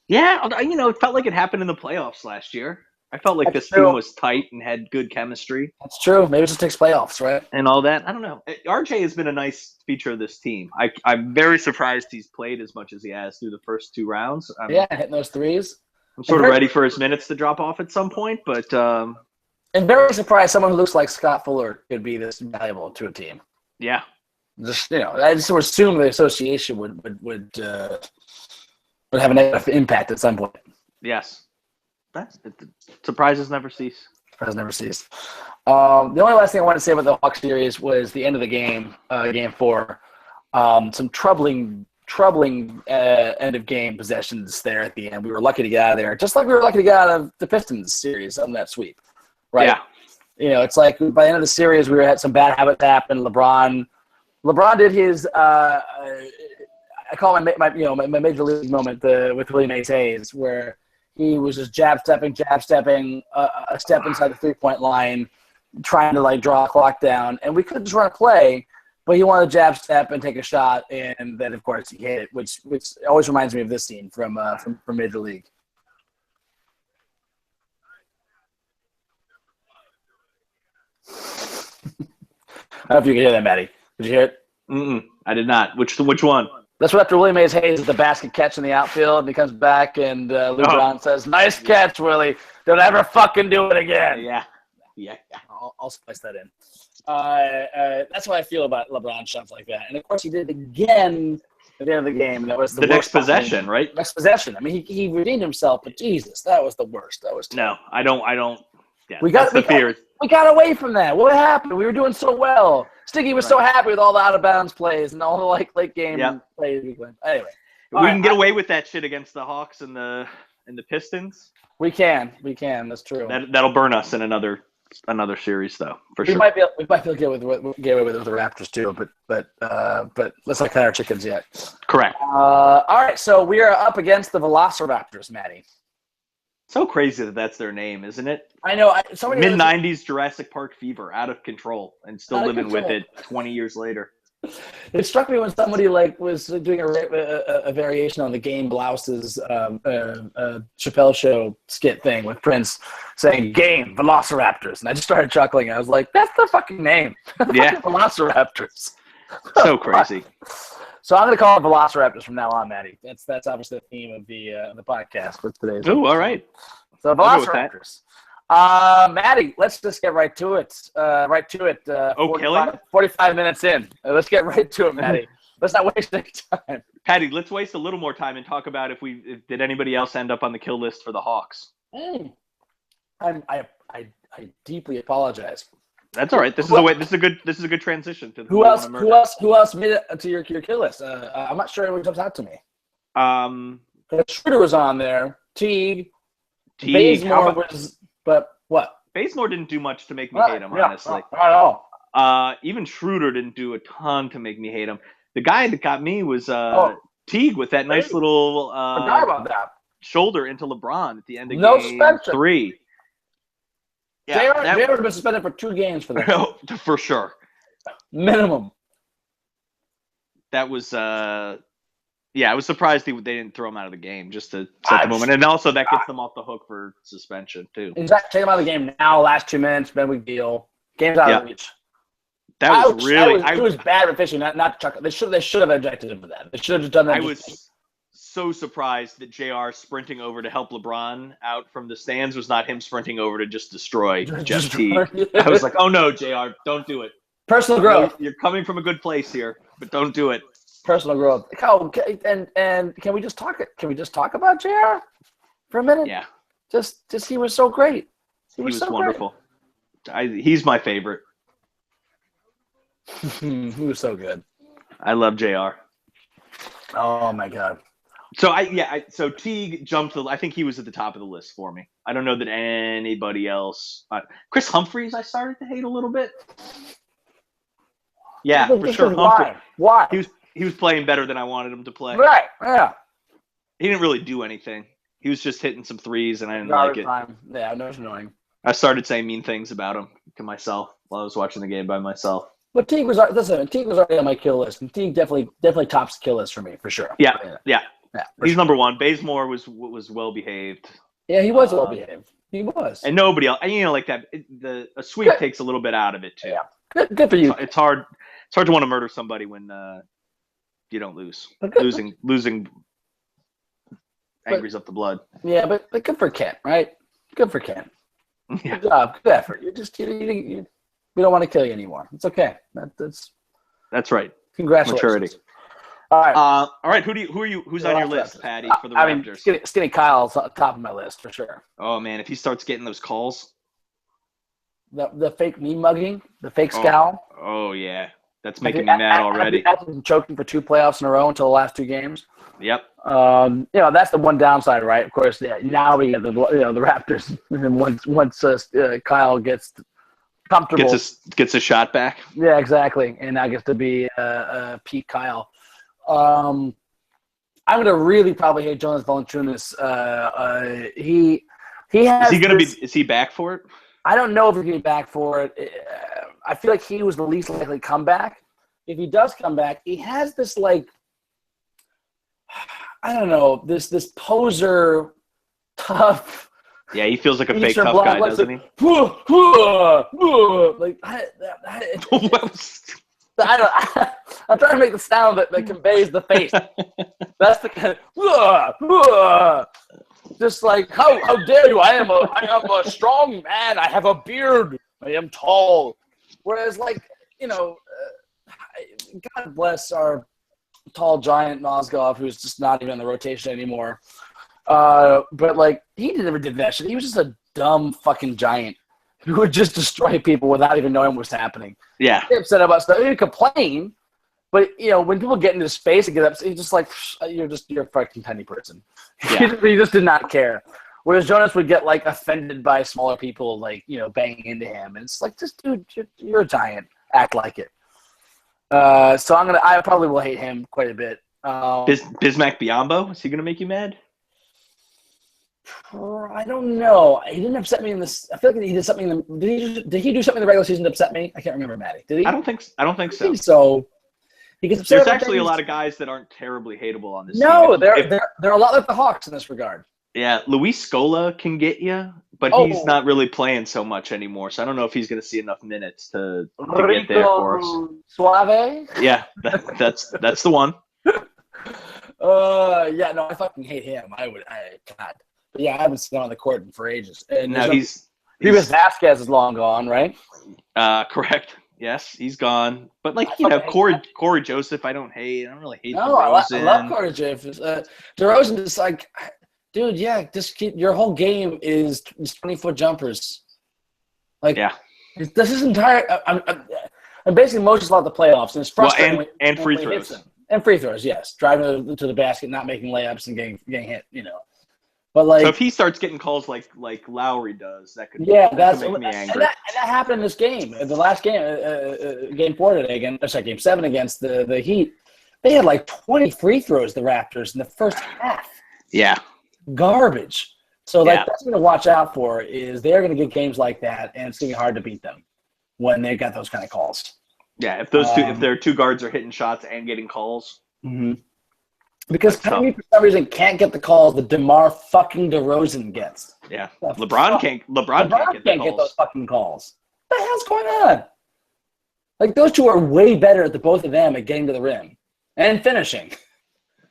Yeah, it felt like it happened in the playoffs last year. I felt like this team was tight and had good chemistry. That's true. Maybe it just takes playoffs, right? And all that. I don't know. RJ has been a nice feature of this team. I'm very surprised he's played as much as he has through the first two rounds. Hitting those threes. I'm sort of ready for his minutes to drop off at some point, but and very surprised someone who looks like Scott Fuller could be this valuable to a team. Yeah. Just I just would assume the association would have a negative impact at some point. Yes. Surprises never cease. Surprises never cease. The only last thing I wanted to say about the Hawks series was the end of the game, Game 4. Some troubling end of game possessions there at the end. We were lucky to get out of there, just like we were lucky to get out of the Pistons series on that sweep, right? Yeah. It's by the end of the series, we had some bad habits happen. LeBron did his I call it my major league moment with Willie Mays Hayes, where he was just jab stepping a step inside the 3-point line, trying to draw a clock down, and we couldn't just run a play. But he wanted to jab step and take a shot, and then of course he hit it, which always reminds me of this scene from Major League. I don't know if you can hear that, Maddie. Did you hear it? I did not. Which one? That's what after Willie Mays Hayes at the basket catch in the outfield, and he comes back, and Lou Brown says, "Nice catch, Willie. Don't ever fucking do it again." Yeah. I'll splice that in. That's how I feel about LeBron shots like that. And of course, he did it again at the end of the game. That was the next possession, right? Next possession. I mean, he redeemed himself, but Jesus, that was the worst. That was terrible. No, I don't. Yeah, we got away from that. What happened? We were doing so well. Sticky was so happy with all the out of bounds plays and all the late game plays we went. Anyway, we can get away with that shit against the Hawks and the Pistons. We can. That's true. That'll burn us in another series, though, for sure. We might be able to get away with the Raptors too, but let's not count our chickens yet. Correct. All right, so we are up against the Velociraptors, Maddie. So crazy that's their name, isn't it? I know. Mid-90s Jurassic Park fever, out of control, and still living with it 20 years later. It struck me when somebody was doing a variation on the Game Blouse's Chappelle Show skit thing with Prince saying "Game Velociraptors," and I just started chuckling. I was like, "That's the fucking name, Yeah. Velociraptors." So crazy. So I'm going to call it Velociraptors from now on, Maddie. That's obviously the theme of the podcast for today's. Oh, all right. So Velociraptors. Maddie, let's just get right to it. 45 minutes in. Let's get right to it, Maddie. Let's not waste any time. Patty, let's waste a little more time and talk about if did anybody else end up on the kill list for the Hawks. I deeply apologize. That's all right. This is a good transition to who else made it to your kill list? I'm not sure who jumps out to me. Schroeder was on there. Teague. Bazemore was, but what? Bazemore didn't do much to make me hate him, honestly. Not at all. Even Schroeder didn't do a ton to make me hate him. The guy that got me was Teague with that nice little forgot about that. Shoulder into LeBron at the end of game suspension. 3. Yeah, they would have been suspended for 2 games for that. For sure. Minimum. That was I was surprised they didn't throw him out of the game just to set the moment. And also that gets them off the hook for suspension too. Exactly. Take him out of the game now, last 2 minutes, no big deal. Game's out of reach. That was really it was bad for fishing, not Chuck. They should have ejected him for that. They should have just done that. I was so surprised that JR sprinting over to help LeBron out from the stands was not him sprinting over to just destroy Jeff Teague. I was like, oh no, JR, don't do it. Personal growth. You're coming from a good place here, but don't do it. Personal growth. And can we just talk? Can we just talk about JR for a minute? Yeah. Just he was so great. He was so wonderful. He's my favorite. He was so good. I love JR. Oh my God. So Teague jumped. I think he was at the top of the list for me. I don't know that anybody else. Chris Humphries, I started to hate a little bit. Yeah, for sure. Why? He was playing better than I wanted him to play. Right. Yeah. He didn't really do anything. He was just hitting some threes, and I didn't like it. Yeah, I know it's annoying. I started saying mean things about him to myself while I was watching the game by myself. But Teague was already on my kill list, and Teague definitely tops the kill list for me for sure. Yeah. He's number 1. Bazemore was well behaved. Yeah, he was well behaved. He was. And nobody else. And like that. A sweep takes a little bit out of it too. Yeah. Good for you. It's hard. It's hard to want to murder somebody when you don't lose. Losing angries up the blood. Yeah, but good for Kent, right? Good for Kent. Yeah. Good job. Good effort. We don't want to kill you anymore. It's okay. That's right. Congratulations. Maturity. All right. All right. Who's on your list, Patty, for the Raptors? I mean, Skinny Kyle's on top of my list for sure. Oh man, if he starts getting those calls, the fake knee mugging, the fake scowl. Oh yeah, that's making me mad already. I've been choking for 2 playoffs in a row until the last 2 games. Yep. That's the one downside, right? Of course, yeah. Now we get the Raptors, and once Kyle gets comfortable, gets a shot back. Yeah, exactly, and now gets to be Pete Kyle. I'm going to really probably hate Jonas Valanciunas. He has. Is he back for it? I don't know if he's going to be back for it. I feel like he was the least likely comeback. If he does come back, he has this I don't know, this poser, tough. Yeah, he feels like a fake tough guy, doesn't he? I'm trying to make the sound that conveys the face. That's the kind of just like how dare you? I am a strong man. I have a beard. I am tall. Whereas God bless our tall giant Mozgov, who's just not even in the rotation anymore. But he never did that shit. He was just a dumb fucking giant who would just destroy people without even knowing what's happening. Yeah. He'd upset about stuff. He'd complain, but when people get into space and get upset, he's just like, you're a fucking tiny person. Yeah. He just did not care. Whereas Jonas would get offended by smaller people, banging into him, and it's like, just dude, you're a giant. Act like it. So I probably will hate him quite a bit. Bismack Biyombo, is he gonna make you mad? I don't know. He didn't upset me in this. I feel like he did something. Did he do something in the regular season to upset me? I can't remember, Maddie. Did he? I don't think so. So He gets upset There's about actually a things. lot of guys that aren't terribly hateable on this No, team. they're a lot like the Hawks in this regard. Yeah, Luis Scola can get you, but he's Oh, not really playing so much anymore. So I don't know if he's going to see enough minutes to get there for us. Rico Suave. Yeah, that's the one. Yeah, no, I fucking hate him. God. But yeah, I haven't seen him on the court for ages. And No, Rivas he's Vasquez is long gone, right? correct. Yes, he's gone. But like I fucking hate Corey Joseph, I don't really hate No, I love DeRozan. Corey Joseph. DeRozan is like, dude, yeah, just keep your whole game is 20-foot jumpers. Like, Yeah. this is entire. I'm basically most about the playoffs, and it's frustrating. and free when he hits throws. them. And free throws, yes, driving to the basket, not making layups, and getting hit. But like, So if he starts getting calls like Lowry does, that could yeah, that that's could make me and angry. that happened in this game. The last game, game 4 today game 7 against the Heat. They had like 20 free throws, the Raptors, in the first half. Yeah. Garbage. So like Yeah. that's going to watch out for is they're going to get games like that, and it's going to be hard to beat them when they got those kind of calls. Yeah, if their two guards are hitting shots and getting calls. Mm-hmm. Because That's Kyrie, for some reason, can't get the calls that DeMar fucking DeRozan gets. Yeah. The LeBron fuck? can't LeBron get the can't get those calls. fucking calls. What the hell's going on? Like, those two are way better, the both of them, at getting to the rim and finishing.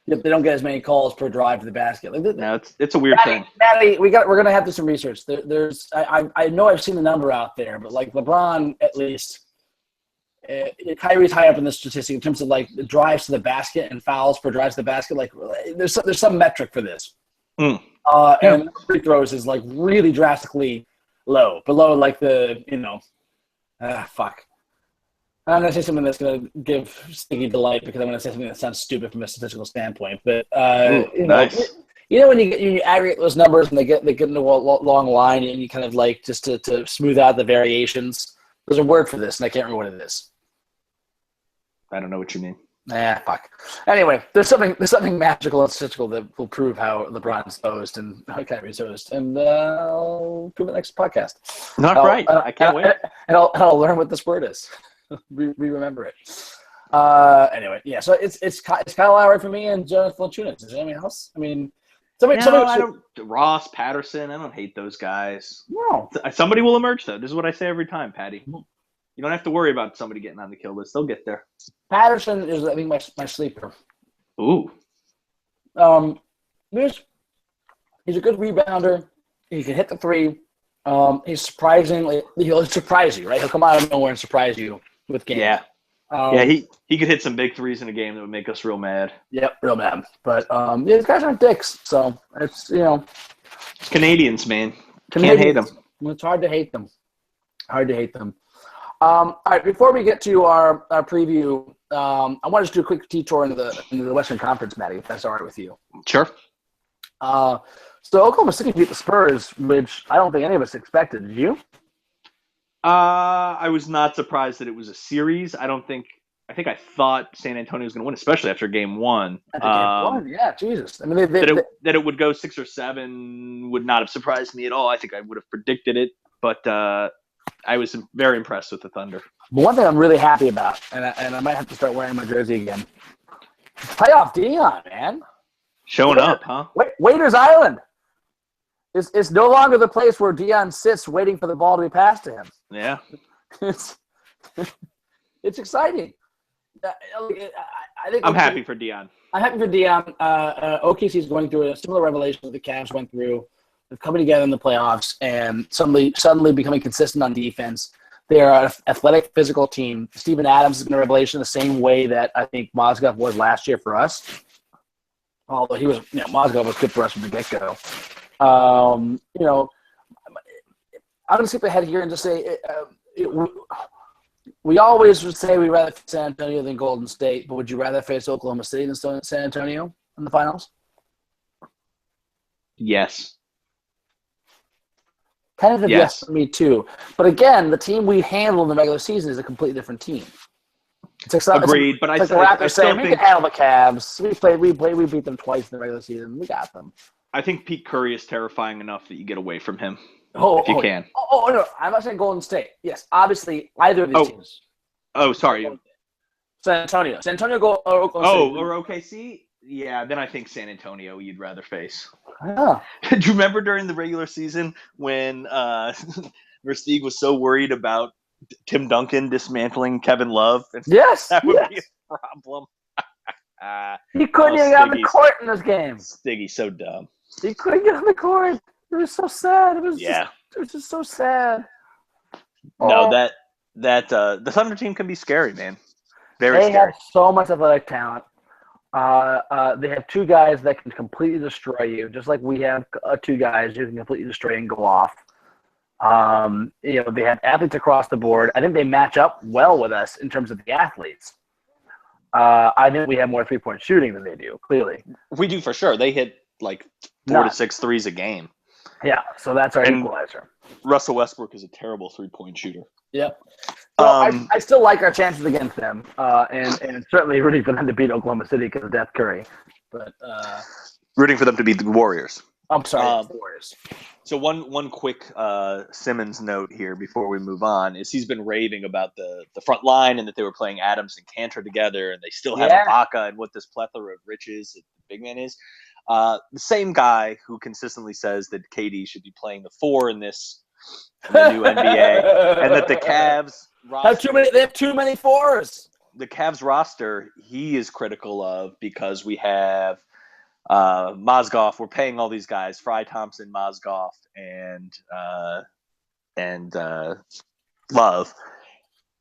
Yet they don't get as many calls per drive to the basket. Like, No, it's a weird thing. Maddie, we're gonna have to do some research. I know I've seen the number out there, but like LeBron, at least, Kyrie's high up in the statistic in terms of like the drives to the basket and fouls per drives to the basket. Like there's some metric for this. Mm. And free throws is like really drastically low, below like the fuck. I'm gonna say something that's gonna give Stinky delight because I'm gonna say something that sounds stupid from a statistical standpoint. But Nice. when you aggregate those numbers and they get into a long line and you kind of like just to smooth out the variations. There's a word for this, and I can't remember what it is. I don't know what you mean. Fuck. Anyway, there's something magical and statistical that will prove how LeBron's hosed and how Kyrie's hosed, and I'll prove it next podcast. Right. I can't wait. And I'll learn what this word is. Remember it. Anyway, yeah. So it's Kyle Lowry for me and Jonathan Valanciunas. Is there anything else? I mean, somebody I don't. Ross Patterson. I don't hate those guys. No. Somebody will emerge though. This is what I say every time, Patty. You don't have to worry about somebody getting on the kill list. They'll get there. Patterson is, I think, my sleeper. Ooh. He's a good rebounder. He can hit the three. He's surprisingly he'll surprise you, right? He'll come out of nowhere and surprise you with games. Yeah. He could hit some big threes in a game that would make us real mad. Yep, real mad. But these guys aren't dicks, so it's It's Canadians, man. Can't hate them. It's hard to hate them. All right, before we get to our preview, I want to just do a quick detour into the Western Conference, Matty, if that's all right with you. Sure. So Oklahoma City beat the Spurs, which I don't think any of us expected. Did you? I was not surprised that it was a series. I think I thought San Antonio was going to win, especially after game one. After game 1, yeah, Jesus. I mean, that it would go 6 or 7 would not have surprised me at all. I think I would have predicted it, but I was very impressed with the Thunder. But one thing I'm really happy about, and I might have to start wearing my jersey again, playoff Dion, man. Showing up, huh? Waiters Island. It's no longer the place where Dion sits waiting for the ball to be passed to him. Yeah. It's exciting. I think I'm happy for Dion. I'm happy for Dion. OKC is going through a similar revelation that the Cavs went through. They're coming together in the playoffs and suddenly becoming consistent on defense. They are an athletic, physical team. Steven Adams has been a revelation the same way that I think Mozgov was last year for us. Although Mozgov was good for us from the get-go. I'm going to skip ahead here and just say we always would say we'd rather face San Antonio than Golden State, but would you rather face Oklahoma City than San Antonio in the finals? Yes. Kind of a yes for me too. But again, the team we handle in the regular season is a completely different team. Agreed, but the Raptors saying we can handle the Cavs. We beat them twice in the regular season. We got them. I think Pete Curry is terrifying enough that you get away from him if you can. No, I'm not saying Golden State. Yes, obviously either of these teams. Oh, sorry. San Antonio. San Antonio go or Oklahoma City. Or OKC? Yeah, then I think San Antonio you'd rather face. Yeah. Do you remember during the regular season when Versteeg was so worried about Tim Duncan dismantling Kevin Love? Yes. That would yes. be a problem. He couldn't even get on the court in this game. Stiggy's so dumb. He couldn't get on the court. It was so sad. It was just so sad. No, the Thunder team can be scary, man. Very they scary. Have so much athletic talent. They have two guys that can completely destroy you, just like we have two guys who can completely destroy and go off. They have athletes across the board. I think they match up well with us in terms of the athletes. I think we have more three-point shooting than they do, clearly. We do for sure. They hit like 4 to 6 threes a game. Yeah, so that's our equalizer. Russell Westbrook is a terrible three-point shooter. Yep. So I still like our chances against them, and certainly rooting for them to beat Oklahoma City because of Steph Curry. But rooting for them to beat the Warriors. I'm sorry, the Warriors. So one quick Simmons note here before we move on is he's been raving about the front line and that they were playing Adams and Cantor together and they still have Ibaka and what this plethora of riches that the big man is. The same guy who consistently says that KD should be playing the 4 in the new NBA and that the Cavs roster, they have too many 4s. The Cavs roster he is critical of because we have Mozgov, we're paying all these guys, Fry Thompson, Mozgov, and Love,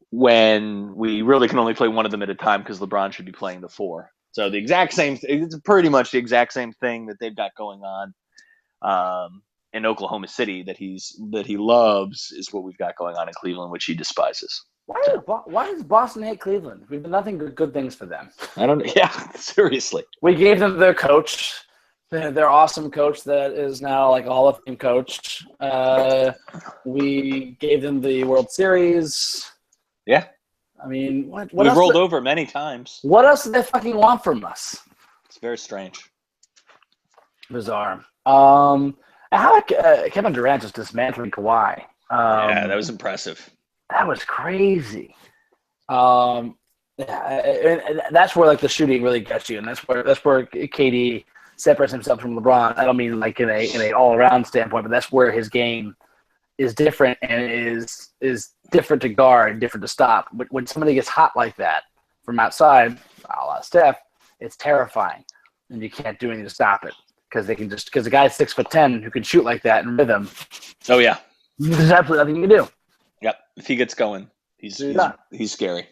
when we really can only play one of them at a time because LeBron should be playing the 4. So the exact same, it's pretty much the exact same thing that they've got going on in Oklahoma City that he loves is what we've got going on in Cleveland, which he despises. Why does Boston hate Cleveland? We've done nothing good things for them. I don't know. Yeah, seriously. We gave them their coach, their awesome coach that is now like a Hall of Fame coach. We gave them the World Series. Yeah. I mean, what we've rolled over many times. What else do they fucking want from us? It's very strange. Bizarre. How about Kevin Durant just dismantling Kawhi? Yeah, that was impressive. That was crazy. And that's where like the shooting really gets you, and that's where KD separates himself from LeBron. I don't mean like in a all around standpoint, but that's where his game is different and is different to guard, different to stop. But when somebody gets hot like that from outside, a la Steph, it's terrifying, and you can't do anything to stop it because the guy's 6'10" who can shoot like that in rhythm. Oh yeah, there's absolutely nothing you can do. Yep, if he gets going, he's scary.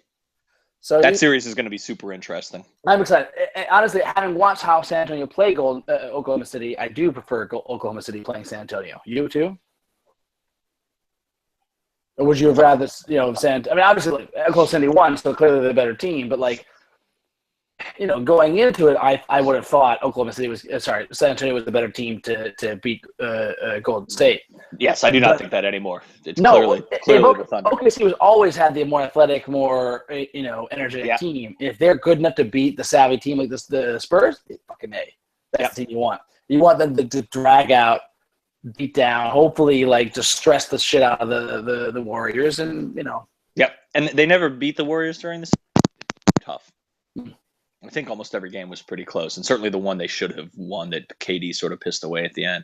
So that series is going to be super interesting. I'm excited. Honestly, having watched how San Antonio play Oklahoma City, I do prefer Oklahoma City playing San Antonio. You too? Or would you have rather, obviously like, Oklahoma City won, so clearly they're the better team. But like, going into it, I would have thought San Antonio was the better team to beat Golden State. Yes, I do not think that anymore. It's clearly the Thunder. OKC was always had the more athletic, more energetic team. If they're good enough to beat the savvy team like this, the Spurs, fucking A. That's the team you want. You want them to drag out, beat down, hopefully like just stress the shit out of the Warriors, and Yep, and they never beat the Warriors during this. Tough. I think almost every game was pretty close, and certainly the one they should have won that KD sort of pissed away at the end.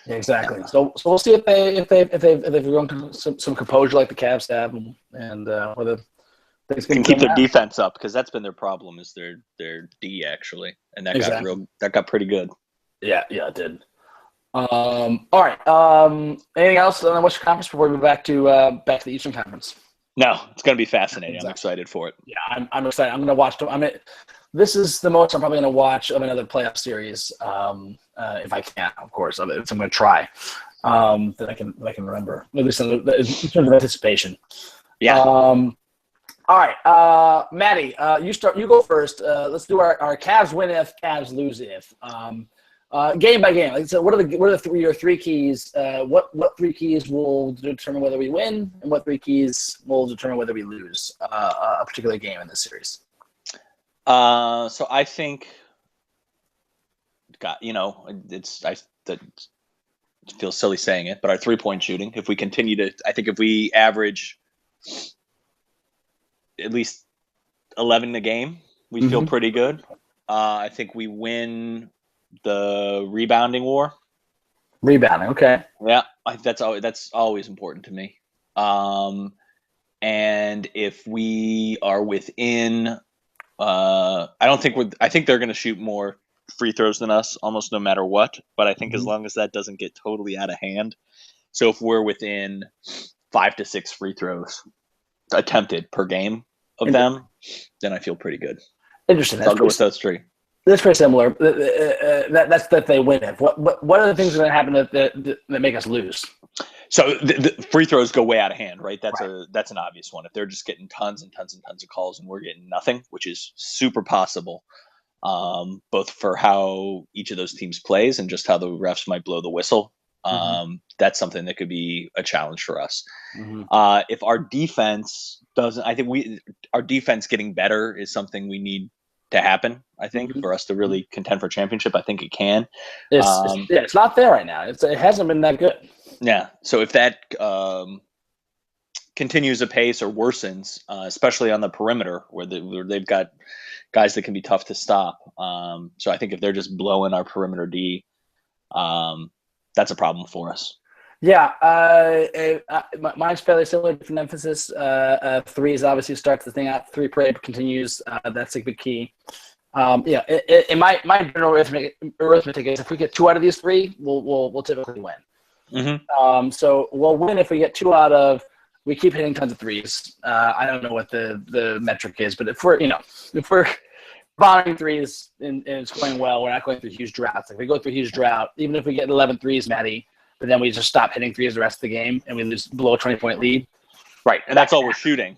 Exactly. So we'll see if they've grown some composure like the Cavs have, and whether things can keep their defense up, because that's been their problem is their D actually, and that got pretty good. Yeah, it did. All right. Anything else on the Western Conference before we move back to the Eastern Conference? No, it's going to be fascinating. Exactly. I'm excited for it. Yeah, I'm excited. I'm going to watch. This is the most I'm probably going to watch of another playoff series, if I can, of course. So I'm going to try that I can remember, at least in terms of anticipation. Yeah. All right, Maddie, you go first. Let's do our Cavs win if, Cavs lose if. Game by game. Like I said, what are your three keys? What three keys will determine whether we win, and what three keys will determine whether we lose a particular game in this series? So I think, it feels silly saying it, but our 3-point shooting. If we continue to, I think if we average at least 11 a game. We feel pretty good. I think we win the rebounding war. Rebounding, okay. Yeah, that's always important to me. And if we are within, I think they're going to shoot more free throws than us, almost no matter what. But I think as long as that doesn't get totally out of hand, so if we're within 5 to 6 free throws attempted per game of them, then I feel pretty good. Interesting. So I'll go with those 3. That's pretty similar. That's that they win it. What are the things that are going to happen that make us lose? So the free throws go way out of hand, right? That's an obvious one. If they're just getting tons and tons and tons of calls and we're getting nothing, which is super possible, both for how each of those teams plays and just how the refs might blow the whistle. That's something that could be a challenge for us. If our defense doesn't, I think our defense getting better is something we need to happen. I think for us to really contend for championship, I think it can. It's not there right now. It hasn't been that good. Yeah. So if that continues apace or worsens, especially on the perimeter where they've got guys that can be tough to stop. So I think if they're just blowing our perimeter D, that's a problem for us. Yeah, mine's fairly similar, different emphasis. Threes obviously starts the thing out. 3 parade continues. That's a big key. In my general arithmetic is if we get 2 out of these 3, we'll typically win. So we'll win if we get 2 out of. We keep hitting tons of threes. I don't know what the metric is, but if we're bombing threes and it's going well, we're not going through huge droughts. If we go through a huge drought, even if we get 11 threes, Maddie, but then we just stop hitting threes the rest of the game and we lose below a 20-point lead. Right, and that's all we're shooting.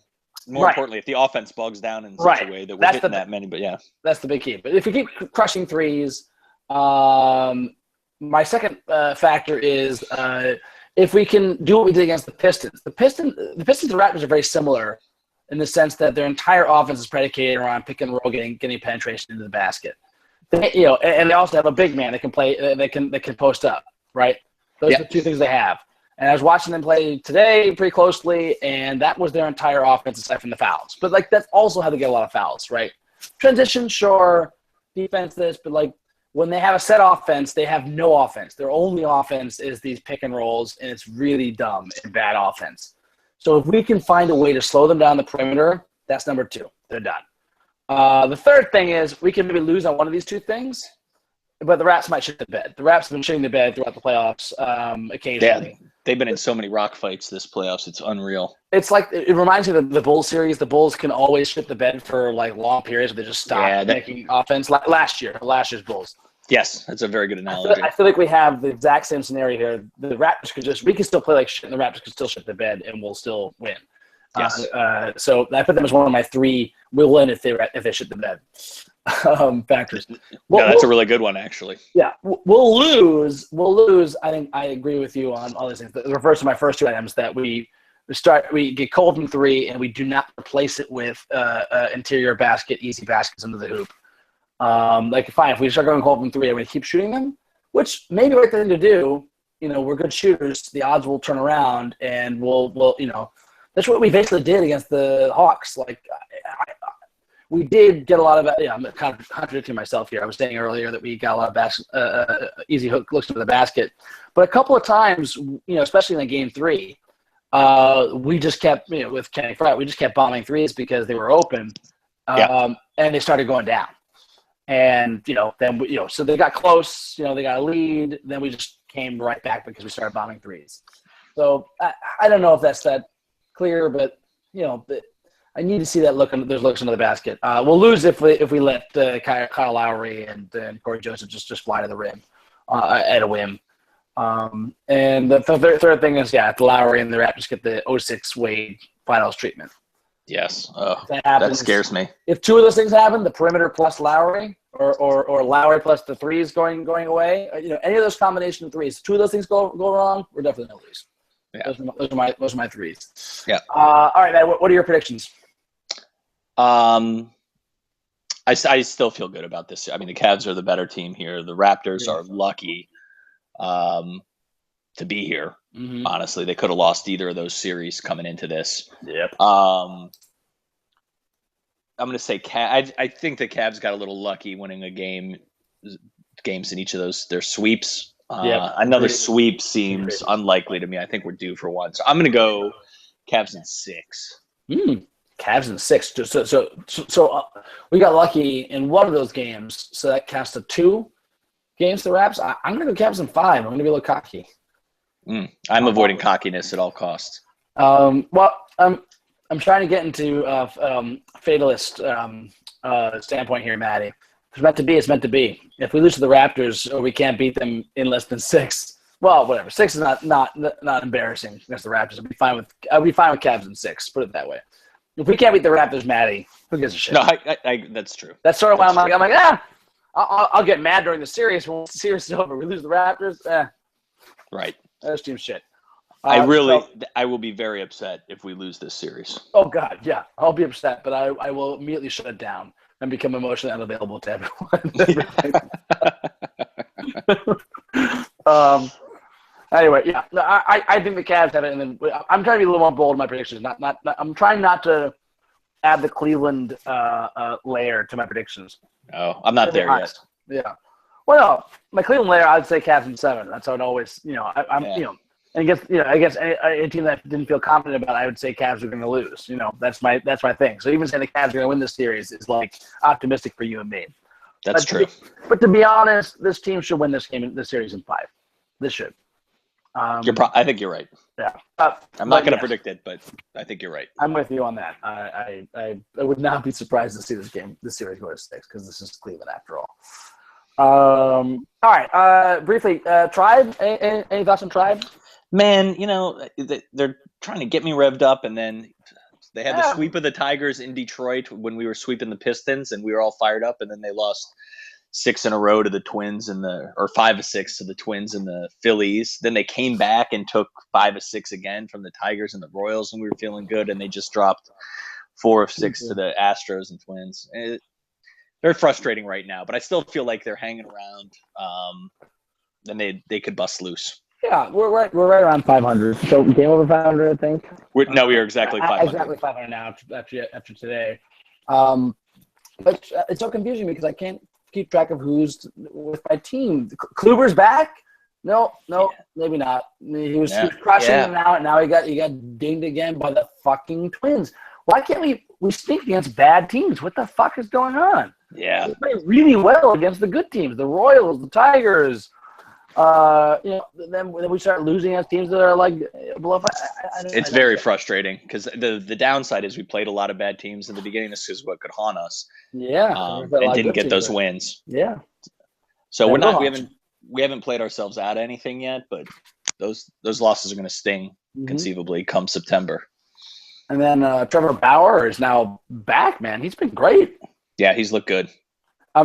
More importantly, if the offense bogs down in such a way that we're hitting that many, but yeah. That's the big key. But if we keep crushing threes, my second factor is if we can do what we did against the Pistons. The Pistons and Raptors are very similar in the sense that their entire offense is predicated around pick and roll, getting penetration into the basket. And they also have a big man that can play. They can post up. Right. Those are the 2 things they have. And I was watching them play today pretty closely, and that was their entire offense aside from the fouls. But that's also how they get a lot of fouls, right? Transition, sure. Defense, this, but when they have a set offense, they have no offense. Their only offense is these pick and rolls, and it's really dumb and bad offense. So if we can find a way to slow them down the perimeter, that's number 2. They're done. The third thing is we can maybe lose on one of these 2 things, but the Raps might shit the bed. The Raps have been shitting the bed throughout the playoffs occasionally. Yeah, they've been in so many rock fights this playoffs. It's unreal. It's it reminds me of the Bulls series. The Bulls can always shit the bed for long periods where they just stop making offense. Last year's Bulls. Yes, that's a very good analogy. I feel like we have the exact same scenario here. The Raptors we can still play like shit, and the Raptors can still shit the bed, and we'll still win. Yes. So I put them as one of my 3 will win if they shit the bed factors. That's a really good one, actually. Yeah, we'll lose. I think I agree with you on all these things. The reverse of my first 2 items that we get cold from 3 and we do not replace it with interior basket, easy baskets into the hoop. Fine, if we start going cold from 3 and we keep shooting them, which may be the right thing to do. We're good shooters. The odds will turn around, and we'll that's what we basically did against the Hawks. We did get a lot of I'm kind of contradicting myself here. I was saying earlier that we got a lot of easy hook looks into the basket, but a couple of times, especially in game 3, we just kept with Kenny Fry, we just kept bombing threes because they were open, and they started going down, and then so they got close, they got a lead, then we just came right back because we started bombing threes. So I don't know if that's that clear, but I need to see that those looks into the basket. We'll lose if we let Kyle Lowry and Corey Joseph just fly to the rim at a whim. And the third thing is, if Lowry and the Raptors get the 06 Wade finals treatment. Yes. That scares me. If 2 of those things happen, the perimeter plus Lowry or Lowry plus the threes going away, any of those combination of threes, 2 of those things go wrong, we're definitely going to lose. Yeah. Those are my 3s. Yeah. All right, Matt, what are your predictions? I still feel good about this. I mean, the Cavs are the better team here. The Raptors are lucky to be here. Mm-hmm. Honestly, they could have lost either of those series coming into this. Yep. I'm going to say I think the Cavs got a little lucky winning games in each of those their sweeps. Another sweep seems unlikely to me. I think we're due for one. So I'm going to go Cavs in 6. Cavs in 6. So we got lucky in one of those games. So that counts to 2 games to Raps. I'm going to go Cavs in 5. I'm going to be a little cocky. I'm avoiding cockiness at all costs. I'm trying to get into fatalist standpoint here, Maddie. If it's meant to be, it's meant to be. If we lose to the Raptors or we can't beat them in less than 6, well, whatever. 6 is not embarrassing against the Raptors. I'll be fine with Cavs in 6. Put it that way. If we can't beat the Raptors, Maddie, who gives a shit? No, that's true. That's sort of why I'm like, I'll get mad during the series. When the series is over, we lose the Raptors. Right. That's team shit. I will be very upset if we lose this series. Oh God, yeah, I'll be upset, but I will immediately shut it down and become emotionally unavailable to everyone. Anyway, yeah, I think the Cavs have it, and then I'm trying to be a little more bold in my predictions. I'm trying not to add the Cleveland layer to my predictions. Oh, I'm not there yet. Yeah. Well, no, my Cleveland layer, I'd say Cavs in 7. That's how it always, and against any team that I didn't feel confident about, I would say Cavs are going to lose. That's my thing. So even saying the Cavs are going to win this series is like optimistic for you and me. That's true. But to be honest, this team should win this series in 5. This should. I think you're right. Yeah. I'm not going to predict it, but I think you're right. I'm with you on that. I would not be surprised to see this series go to 6 because this is Cleveland after all. All right. Briefly, Tribe. Any thoughts on Tribe? Man, they're trying to get me revved up, and then they had the sweep of the Tigers in Detroit when we were sweeping the Pistons, and we were all fired up, and then they lost 6 in a row to the Twins or 5 of 6 to the Twins and the Phillies. Then they came back and took 5 of 6 again from the Tigers and the Royals, and we were feeling good, and they just dropped 4 of 6 to the Astros and Twins. They're frustrating right now, but I still feel like they're hanging around. And they could bust loose. Yeah, we're right around 500. So game over 500, I think. We are exactly 500. Exactly 500 now after today. But it's so confusing because I can't keep track of who's with my team. Kluber's back? No, maybe not. He was crushing them now, and now he got dinged again by the fucking Twins. Why can't we stink against bad teams? What the fuck is going on? Yeah. We play really well against the good teams, the Royals, the Tigers. Then we start losing against teams that are like below 5. It's very frustrating because the downside is we played a lot of bad teams in the beginning. This is what could haunt us. Yeah. And didn't get those wins. Yeah. So we haven't played ourselves out of anything yet, but those losses are going to sting conceivably come September. And then Trevor Bauer is now back, man. He's been great. Yeah, he's looked good.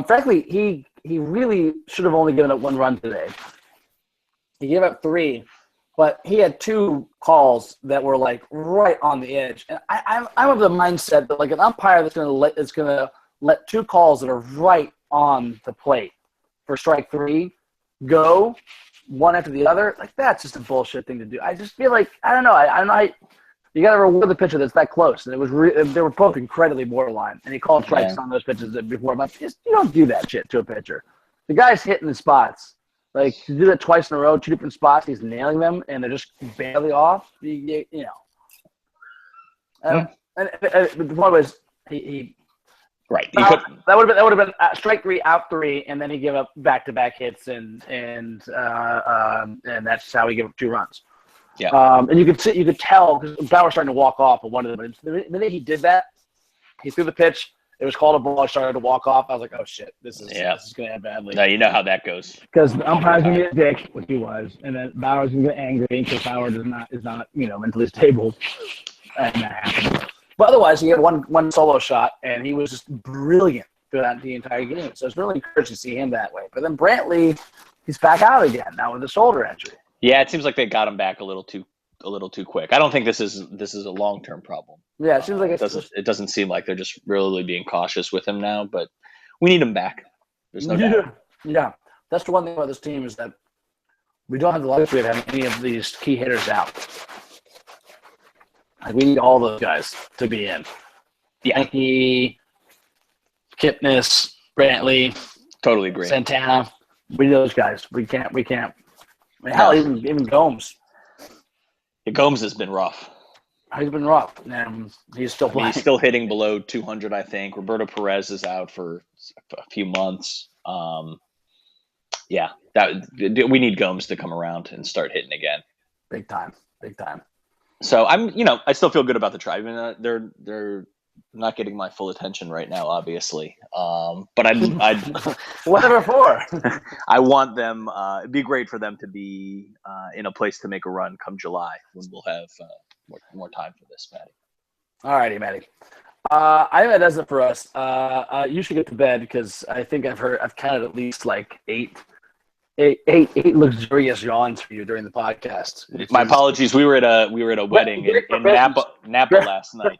Frankly, he really should have only given up 1 run today. He gave up 3, but he had 2 calls that were like right on the edge. And I'm of the mindset that like an umpire that's going to let 2 calls that are right on the plate for strike 3 go one after the other. Like that's just a bullshit thing to do. I just feel like I don't know. You got to reward the pitcher that's that close, and it was they were both incredibly borderline. And he called strikes on those pitches before. I'm like, you don't do that shit to a pitcher. The guy's hitting the spots. Like to do that twice in a row, 2 different spots, he's nailing them, and they're just barely off. And the point was he right. That would have been strike 3, out 3, and then he gave up back-to-back hits, and that's how he gave up 2 runs. Yeah. And you could tell because Bauer was starting to walk off on one of them. The minute he did that, he threw the pitch. It was called a ball. I started to walk off. I was like, "Oh shit, this is going to end badly." No, you know how that goes. Because the umpire's going to get a dick, which he was, and then Bauer's going to get angry because Bauer is not mentally stable, and that happened. But otherwise, he had one solo shot, and he was just brilliant throughout the entire game. So it's really encouraging to see him that way. But then Brantley, he's back out again now with a shoulder injury. Yeah, it seems like they got him back a little too quick. I don't think this is a long-term problem. Yeah, it seems like it doesn't seem like they're just really being cautious with him now, but we need him back. There's no doubt. Yeah, that's the one thing about this team is that we don't have the luxury of having any of these key hitters out. Like we need all those guys to be in. Yeah. Yankee, Kipnis, Brantley, Totally agree. Santana. We need those guys. We can't. I mean, hell, even Gomes. Yeah, Gomes has been rough. He's been rough, and he's still playing. He's still hitting below 200, I think. Roberto Perez is out for a few months. We need Gomes to come around and start hitting again. Big time. So I still feel good about the Tribe. I mean, they're not getting my full attention right now, obviously. But I'd whatever for. I want them. It'd be great for them to be in a place to make a run come July when we'll have more time for this, Matty. All righty, Matty. I think that does it for us. You should get to bed because I think I've counted at least like eight luxurious yawns for you during the podcast. My apologies. We were at a wedding in Napa last night.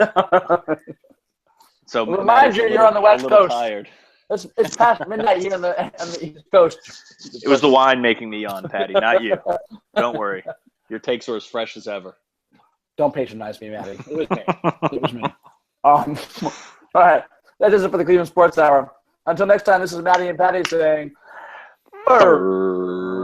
So remind you, you're on the West Coast. Tired. It's past midnight here on the East Coast. It was the wine making me yawn, Patty, not you. Don't worry. Your takes are as fresh as ever. Don't patronize me, Matty. It was me. All right. That is it for the Cleveland Sports Hour. Until next time, this is Matty and Patty saying, "Brr."